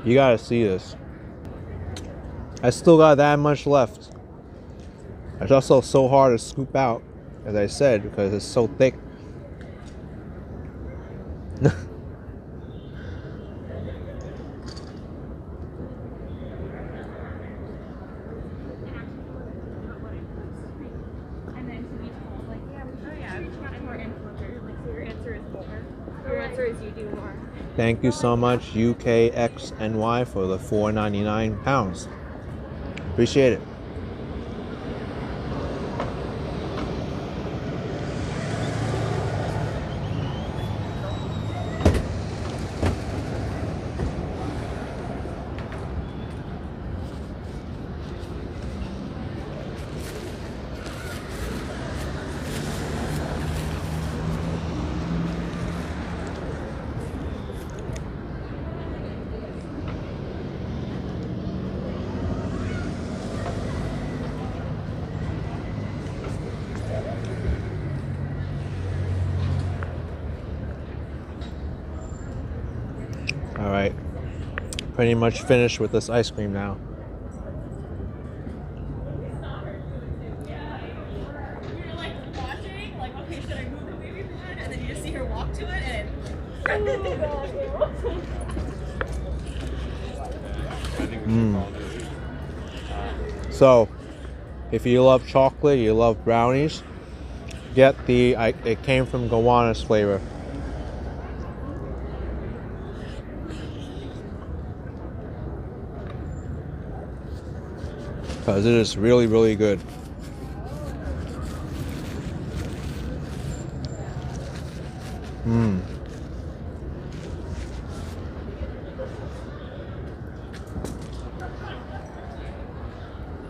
You gotta see this. I still got that much left. It's also so hard to scoop out, as I said, because it's so thick. Thank you so much, UKXNY, for the £4.99. Appreciate it. All right, pretty much finished with this ice cream now. You're like watching, like, okay, should I move the baby one? And then you just see her walk to it and. So, if you love chocolate, you love brownies, get the, it came from Gowanus flavor. Because it is really, really good.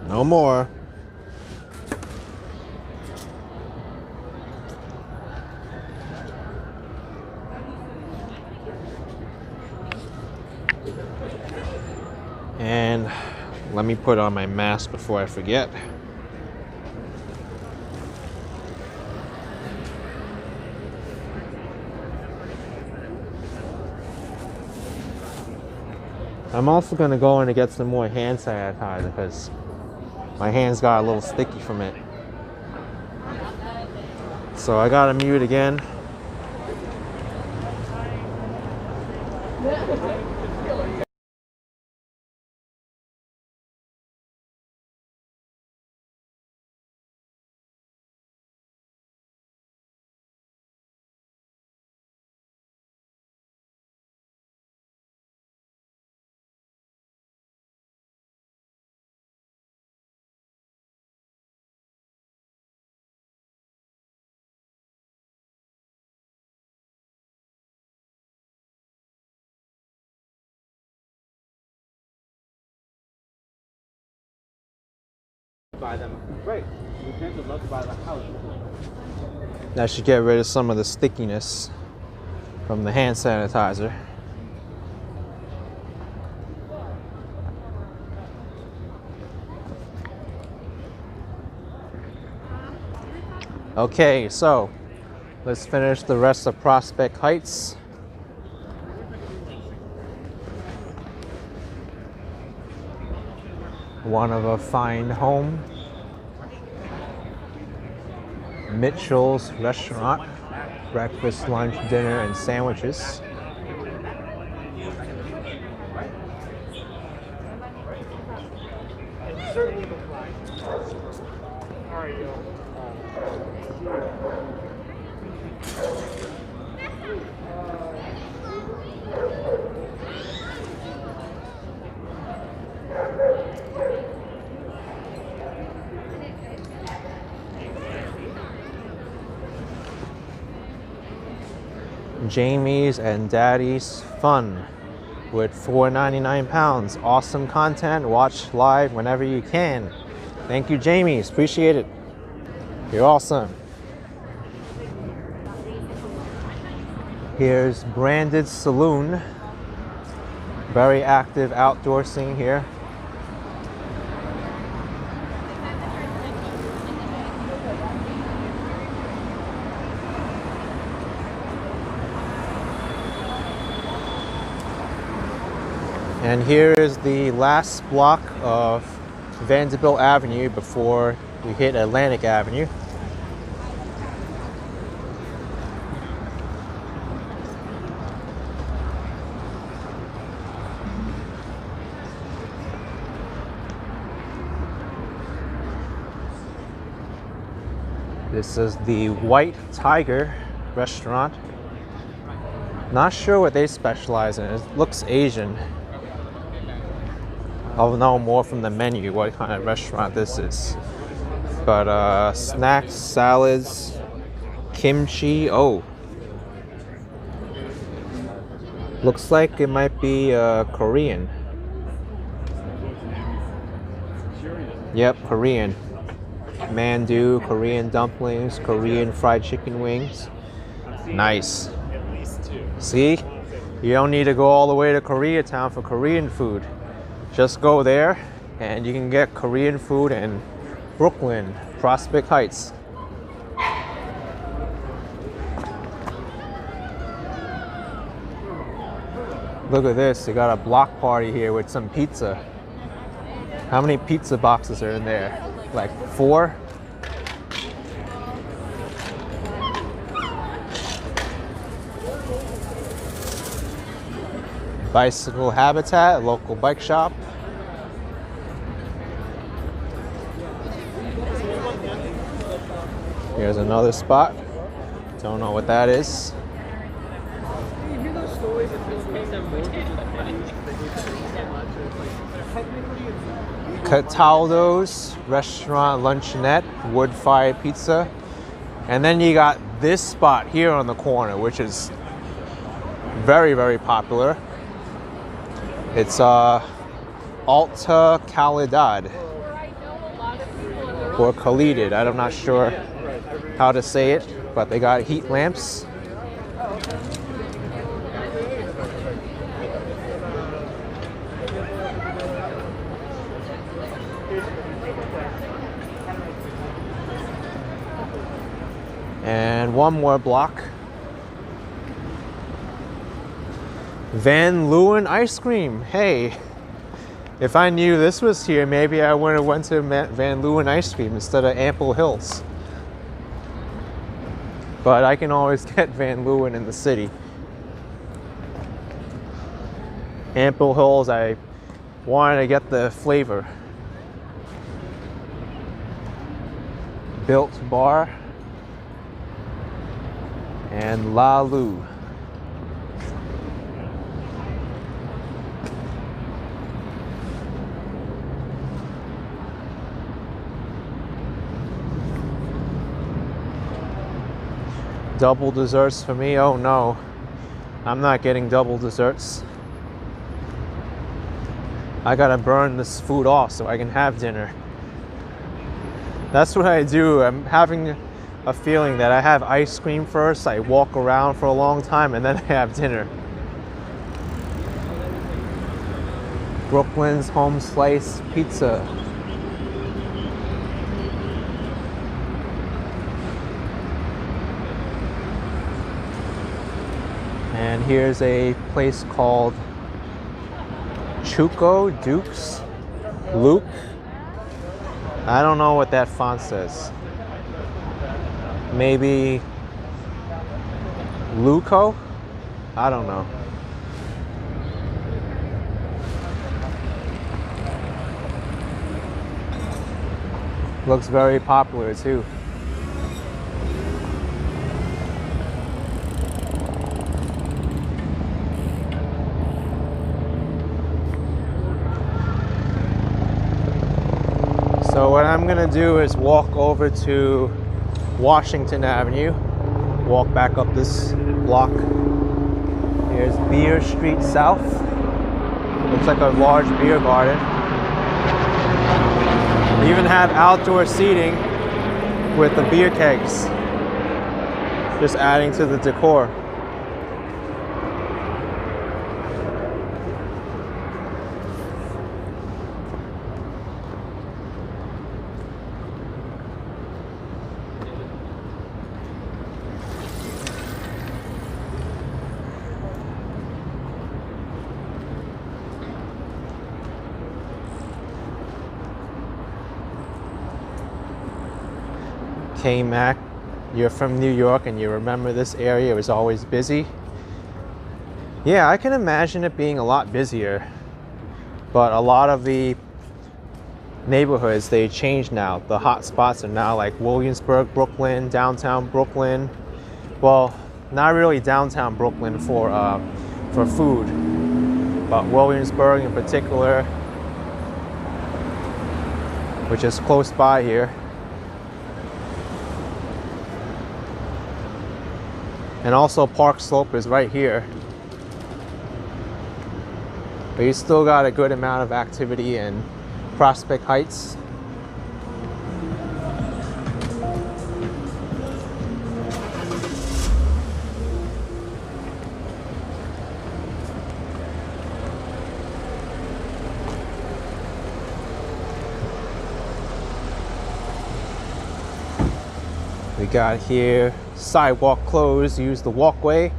No more. And let me put on my mask before I forget. I'm also gonna go in to get some more hand sanitizer because my hands got a little sticky from it. So I gotta mute again. Buy them. Right. We tend to love to buy the house. That should get rid of some of the stickiness from the hand sanitizer. Okay, so let's finish the rest of Prospect Heights. One of a fine home. Mitchell's Restaurant, breakfast, lunch, dinner, and sandwiches. Jamie's and Daddy's Fun with £4.99. Awesome content. Watch live whenever you can. Thank you, Jamie's. Appreciate it. You're awesome. Here's Branded Saloon. Very active outdoor scene here. And here is the last block of Vanderbilt Avenue before we hit Atlantic Avenue. This is the White Tiger restaurant. Not sure what they specialize in. It looks Asian. I'll know more from the menu what kind of restaurant this is. But snacks, salads, kimchi. Oh, looks like it might be Korean. Yep, Korean. Mandu, Korean dumplings, Korean fried chicken wings. Nice. See? You don't need to go all the way to Koreatown for Korean food. Just go there and you can get Korean food in Brooklyn, Prospect Heights. Look at this, they got a block party here with some pizza. How many pizza boxes are in there? Like 4? Bicycle Habitat, local bike shop. Here's another spot. Don't know what that is. Cataldo's Restaurant Luncheonette, wood-fired pizza. And then you got this spot here on the corner, which is very, very popular. It's Alta Calidad or Calidad. I'm not sure how to say it, but they got heat lamps. And one more block. Van Leeuwen ice cream. Hey, if I knew this was here, maybe I would have went to Van Leeuwen ice cream instead of Ample Hills. But I can always get Van Leeuwen in the city. Ample Hills, I wanted to get the flavor. Built Bar and La Lu. Double desserts for me? Oh no, I'm not getting double desserts. I gotta burn this food off so I can have dinner. That's what I do. I'm having a feeling that I have ice cream first, I walk around for a long time, and then I have dinner. Brooklyn's Home Slice Pizza. And here's a place called Chuco Dukes Luke. I don't know what that font says. Maybe Luco? I don't know. Looks very popular too. So what I'm gonna do is walk over to Washington Avenue, walk back up this block. Here's Beer Street South. Looks like a large beer garden. They even have outdoor seating with the beer kegs, just adding to the decor. K-Mac, you're from New York and you remember this area was always busy. Yeah, I can imagine it being a lot busier, but a lot of the neighborhoods, they changed now. The hot spots are now like Williamsburg, Brooklyn, downtown Brooklyn. Well, not really downtown Brooklyn for food, but Williamsburg in particular, which is close by here. And also Park Slope is right here. But you still got a good amount of activity in Prospect Heights. We got here sidewalk closed, use the walkway.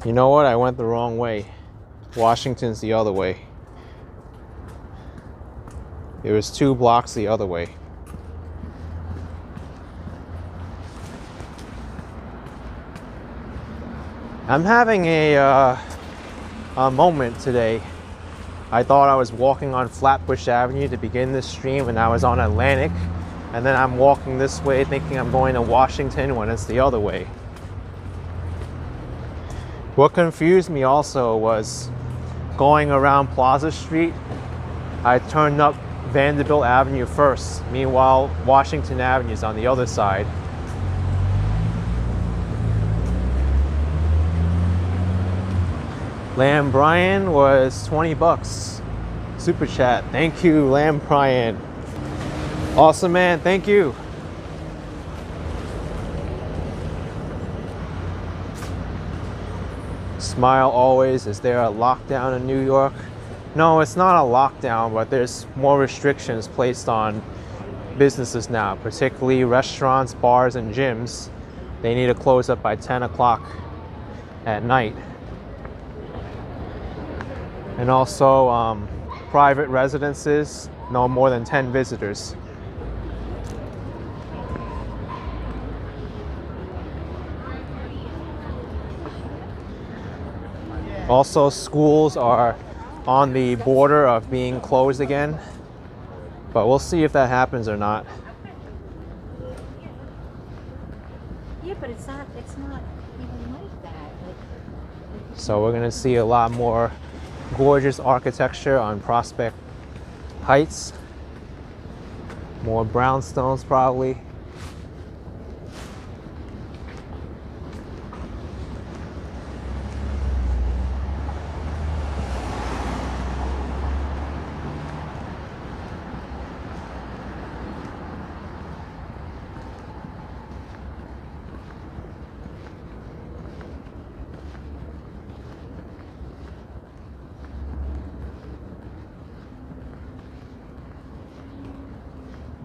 You know what? I went the wrong way. Washington's the other way. It was 2 blocks the other way. I'm having a moment today. I thought I was walking on Flatbush Avenue to begin this stream, and I was on Atlantic, and then I'm walking this way thinking I'm going to Washington when it's the other way. What confused me also was going around Plaza Street. I turned up Vanderbilt Avenue first. Meanwhile, Washington Avenue is on the other side. Lamb Brian was 20 bucks. Super chat. Thank you, Lamb Brian. Awesome, man. Thank you. Smile always. Is there a lockdown in New York? No, it's not a lockdown, but there's more restrictions placed on businesses now, particularly restaurants, bars, and gyms. They need to close up by 10 o'clock at night. And also private residences, no more than 10 visitors. Also, schools are on the border of being closed again, but we'll see if that happens or not. Yeah, but it's not even like that. So we're gonna see a lot more gorgeous architecture on Prospect Heights. More brownstones probably.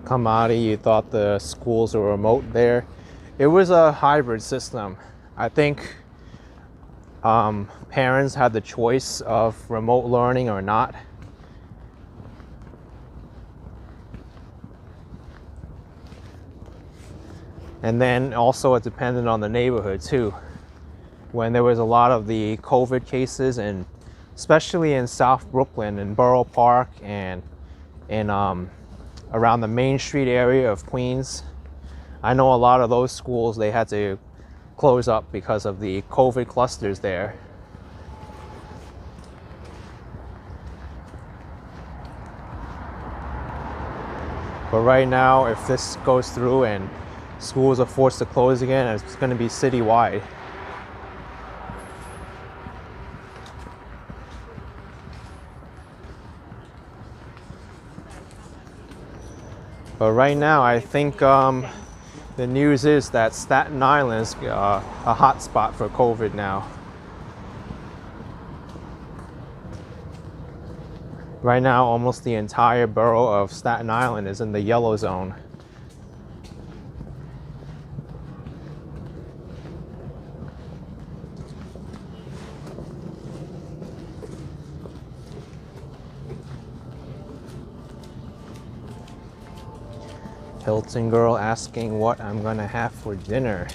Commodity, you thought the schools were remote there. It was a hybrid system. I think parents had the choice of remote learning or not. And then also it depended on the neighborhood too. When there was a lot of the COVID cases, and especially in South Brooklyn and Borough Park and in around the Main Street area of Queens. I know a lot of those schools, they had to close up because of the COVID clusters there. But right now, if this goes through and schools are forced to close again, it's going to be citywide. But right now, I think the news is that Staten Island's a hot spot for COVID now. Right now, almost the entire borough of Staten Island is in the yellow zone. Hilton girl asking what I'm gonna have for dinner.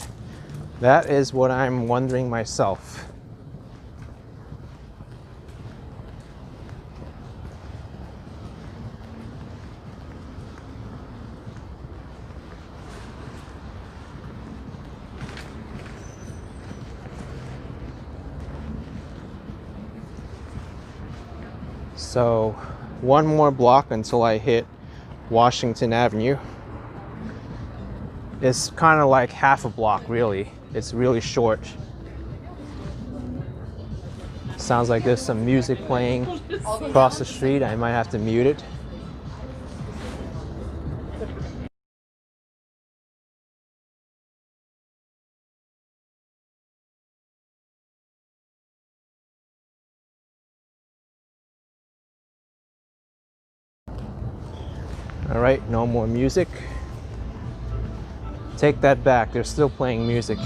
That is what I'm wondering myself. So, one more block until I hit Washington Avenue. It's kind of like half a block, really. It's really short. Sounds like there's some music playing across the street. I might have to mute it. All right, no more music. Take that back, they're still playing music.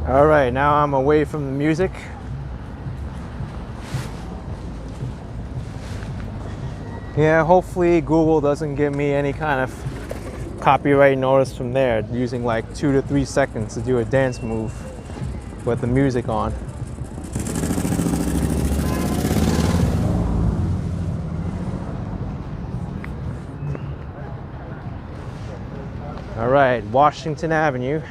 All right, now I'm away from the music. Yeah, hopefully Google doesn't give me any kind of copyright notice from there, using like 2 to 3 seconds to do a dance move with the music on. All right, Washington Avenue.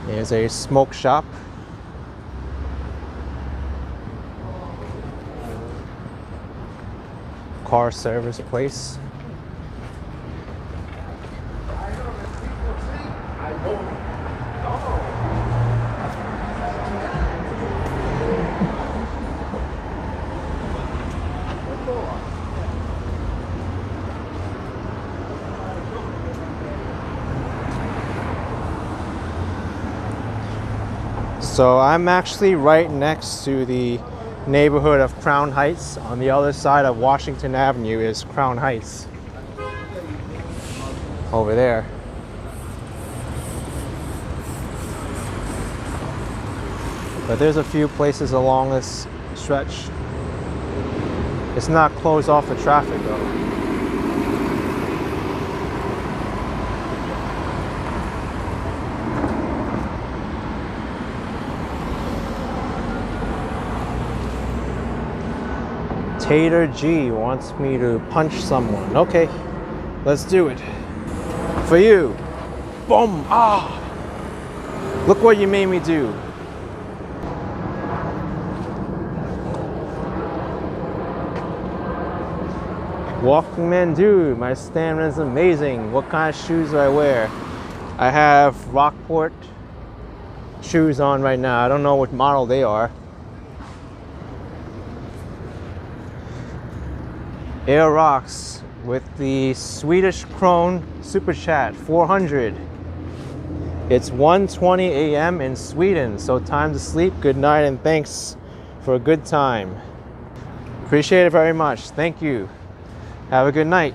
There's a smoke shop. Car service place. So I'm actually right next to the neighborhood of Crown Heights. On the other side of Washington Avenue is Crown Heights. Over there. But there's a few places along this stretch. It's not closed off for traffic though. Tater G wants me to punch someone. Okay, let's do it. For you. Boom! Ah! Look what you made me do. Walking man, dude, my stamina is amazing. What kind of shoes do I wear? I have Rockport shoes on right now. I don't know what model they are. Air Rocks with the Swedish Krone Super Chat 400. It's 1:20 a.m. in Sweden, so time to sleep. Good night and thanks for a good time. Appreciate it very much. Thank you. Have a good night.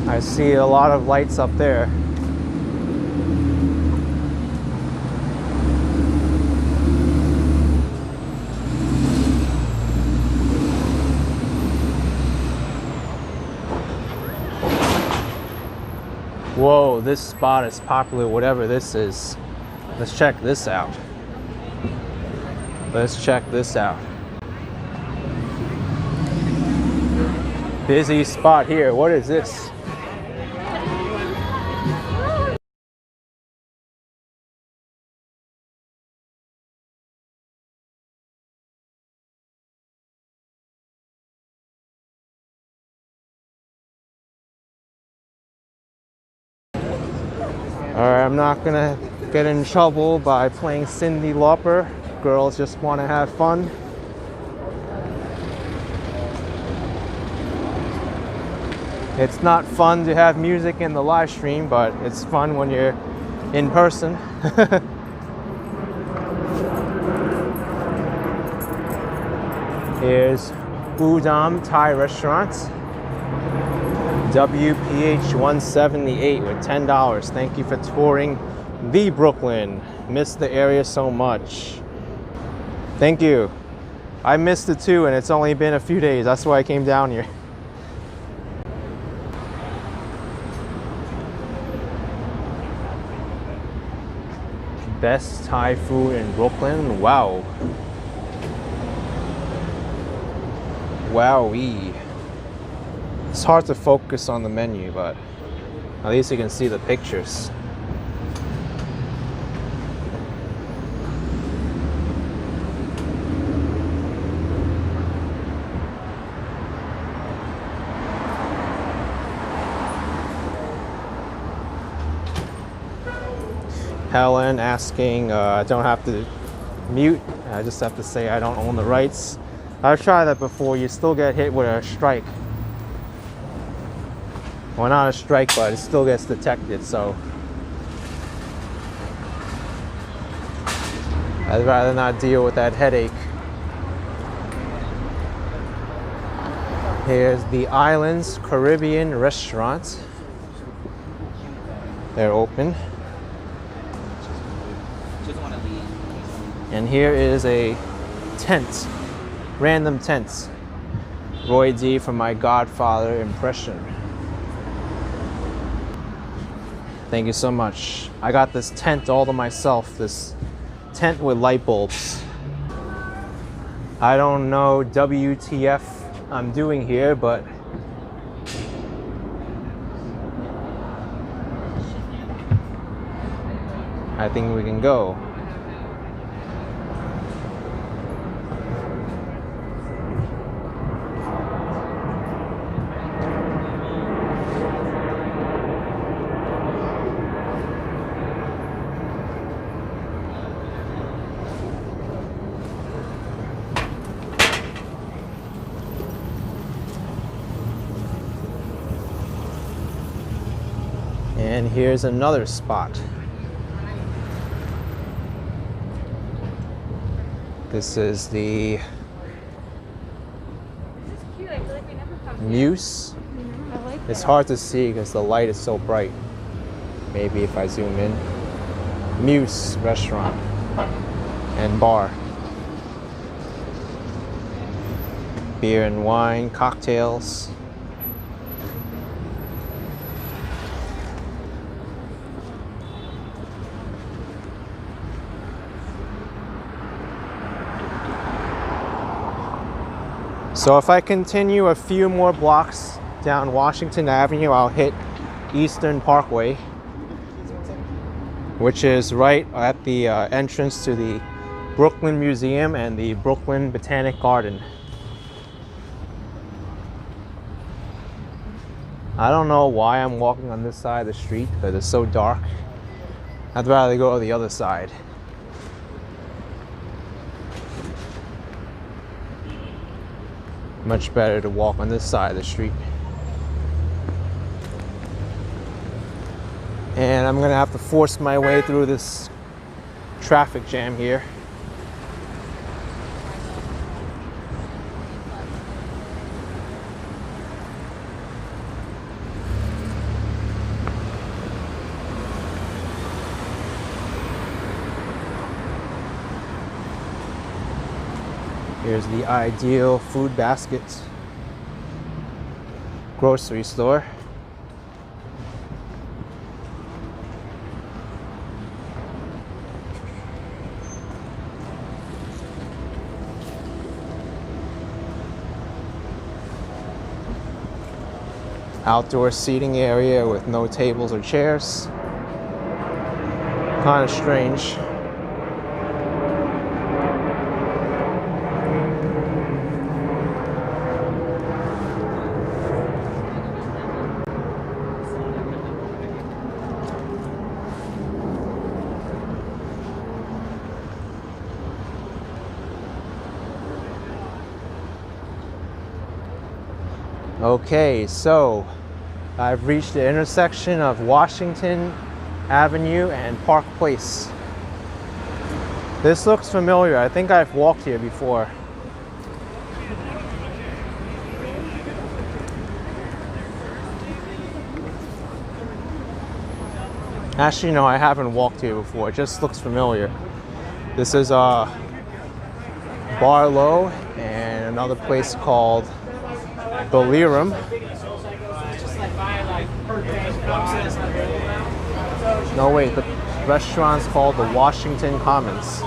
I see a lot of lights up there. Whoa, this spot is popular, whatever this is. Let's check this out. Let's check this out. Busy spot here. What is this? Alright, I'm not gonna get in trouble by playing Cyndi Lauper. Girls just want to have fun. It's not fun to have music in the live stream, but it's fun when you're in person. Here's Udam Thai Restaurant. WPH 178 with $10. Thank you for touring the Brooklyn. Miss the area so much. Thank you. I missed it too, and it's only been a few days. That's why I came down here. Best Thai food in Brooklyn. Wow. Wowee. It's hard to focus on the menu, but at least you can see the pictures. Helen asking, I don't have to mute, I just have to say I don't own the rights. I've tried that before, you still get hit with a strike. Well, not a strike, but it still gets detected, so I'd rather not deal with that headache. Here's the Islands Caribbean Restaurant. They're open. And here is a tent, random tents. Roy D from My Godfather impression. Thank you so much. I got this tent all to myself, this tent with light bulbs. I don't know WTF I'm doing here, but I think we can go. And here's another spot. This is the Muse. It's hard to see because the light is so bright. Maybe if I zoom in. Muse restaurant and bar. Beer and wine, cocktails. So if I continue a few more blocks down Washington Avenue, I'll hit Eastern Parkway, which is right at the entrance to the Brooklyn Museum and the Brooklyn Botanic Garden. I don't know why I'm walking on this side of the street because it's so dark. I'd rather go to the other side. Much better to walk on this side of the street. And I'm gonna have to force my way through this traffic jam here. Here's the Ideal Food Baskets grocery store. Outdoor seating area with no tables or chairs. Kind of strange. Okay, so I've reached the intersection of Washington Avenue and Park Place. This looks familiar. I think I've walked here before. Actually, no, I haven't walked here before. It just looks familiar. This is Barlow and another place called Bolirum. No, wait, the restaurant's called the Washington Commons.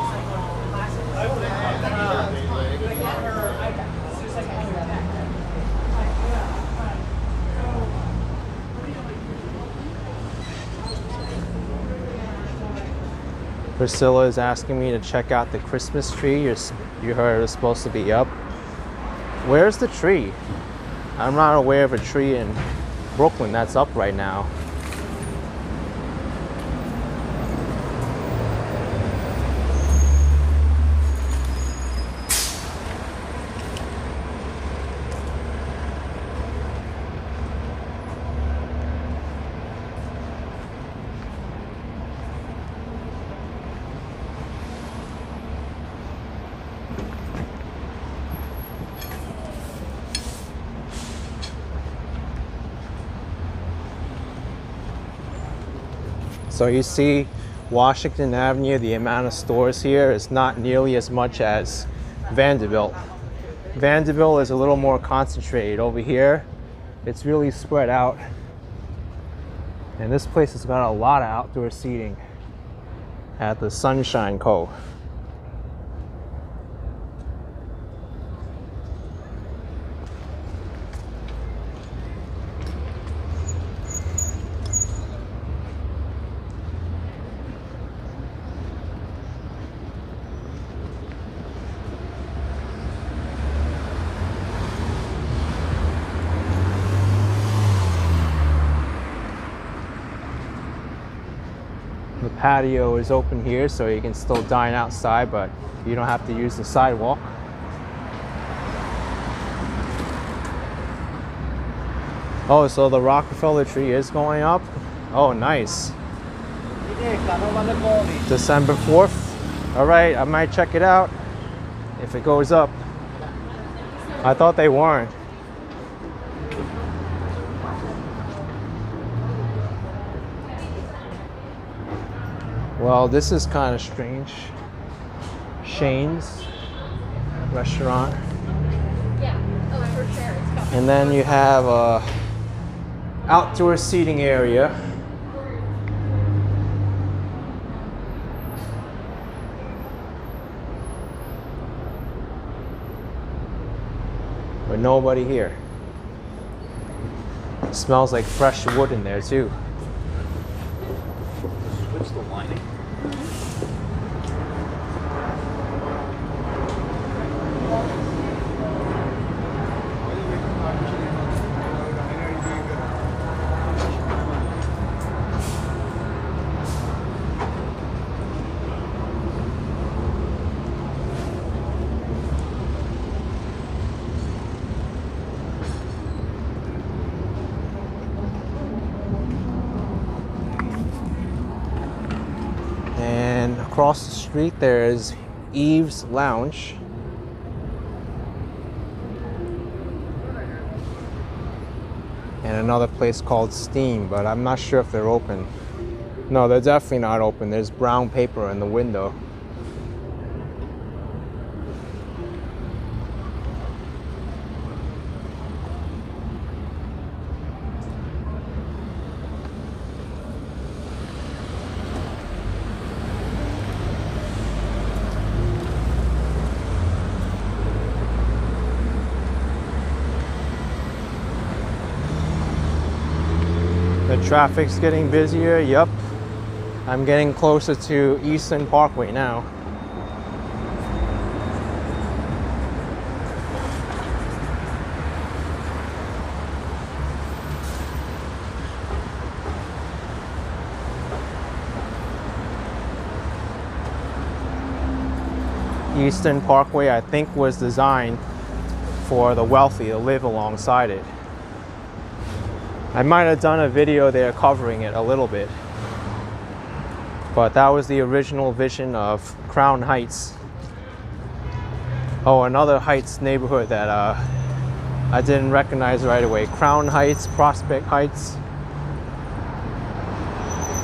Priscilla is asking me to check out the Christmas tree. You heard it was supposed to be up. Where's the tree? I'm not aware of a tree in Brooklyn that's up right now. So you see Washington Avenue, the amount of stores here is not nearly as much as Vanderbilt. Vanderbilt is a little more concentrated. Over here, it's really spread out. And this place has got a lot of outdoor seating at the Sunshine Co. The patio is open here, so you can still dine outside, but you don't have to use the sidewalk. Oh, so the Rockefeller tree is going up? Oh, nice. December 4th. All right, I might check it out if it goes up. I thought they weren't. Well, this is kind of strange. Shane's restaurant. Yeah. Oh, for sure. It's coming. And then you have a outdoor seating area. But nobody here. It smells like fresh wood in there too. Switch the lining. across the street there is Eve's Lounge. And another place called Steam, but I'm not sure if they're open. No, they're definitely not open. There's brown paper in the window. The traffic's getting busier, yup. I'm getting closer to Eastern Parkway now. Eastern Parkway, I think, was designed for the wealthy to live alongside it. I might have done a video there covering it a little bit, but that was the original vision of Crown Heights. Oh, another Heights neighborhood that I didn't recognize right away. Crown Heights, Prospect Heights.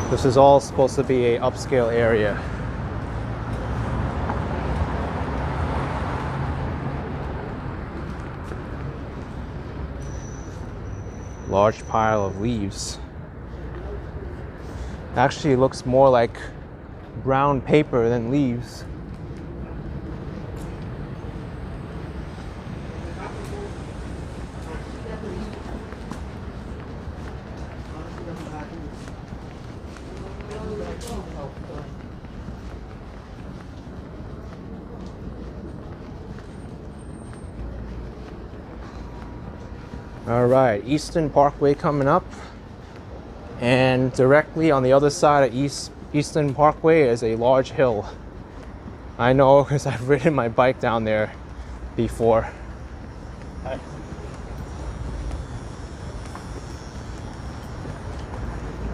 This is all supposed to be an upscale area. Large pile of leaves. Actually, it looks more like brown paper than leaves. All right, Eastern Parkway coming up, and directly on the other side of Eastern Parkway is a large hill. I know because I've ridden my bike down there before.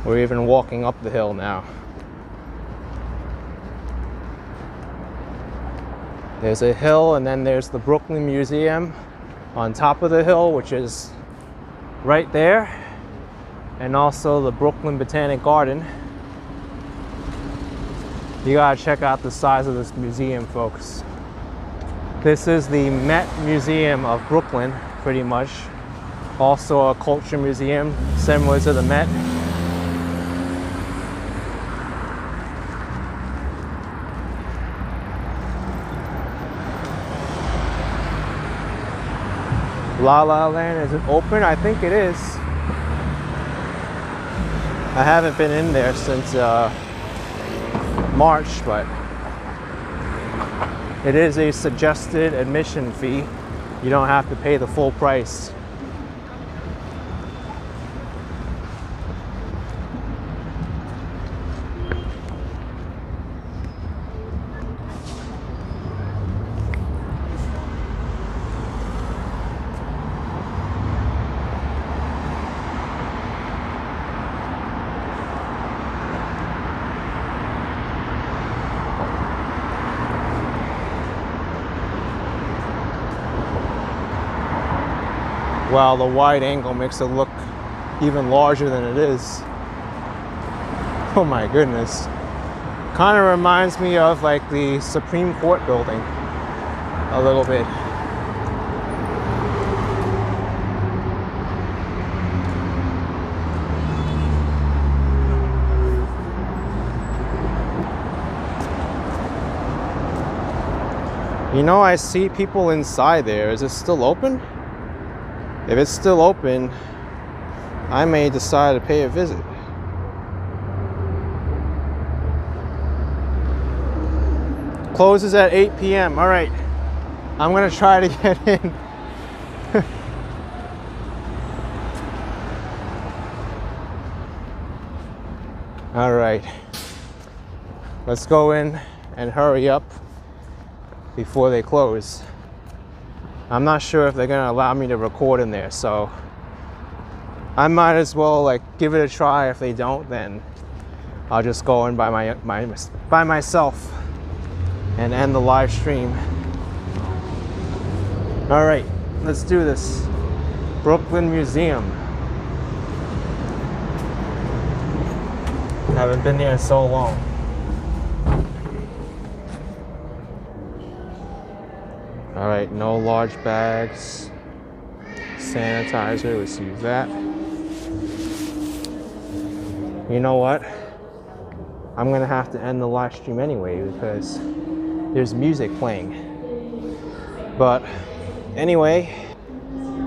We're even walking up the hill now. There's a hill, and then there's the Brooklyn Museum on top of the hill, which is right there, and also the Brooklyn Botanic Garden. You gotta check out the size of this museum, folks. This is the Met Museum of Brooklyn, pretty much. Also a culture museum similar to the Met. La La Land, is it open? I think it is. I haven't been in there since March, but it is a suggested admission fee. You don't have to pay the full price. Wow, the wide angle makes it look even larger than it is. Oh my goodness. Kind of reminds me of like the Supreme Court building a little bit. You know, I see people inside there. Is it still open? If it's still open, I may decide to pay a visit. Closes at 8 p.m. All right, I'm gonna try to get in. All right, let's go in and hurry up before they close. I'm not sure if they're gonna allow me to record in there, so I might as well like give it a try. If they don't, then I'll just go in by myself and end the live stream. All right, let's do this. Brooklyn Museum. Haven't been there in so long. All right, no large bags. Sanitizer, let's use that. You know what? I'm gonna have to end the live stream anyway because there's music playing. But anyway,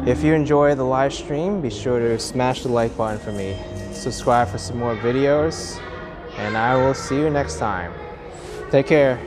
if you enjoy the live stream, be sure to smash the like button for me. Subscribe for some more videos, and I will see you next time. Take care.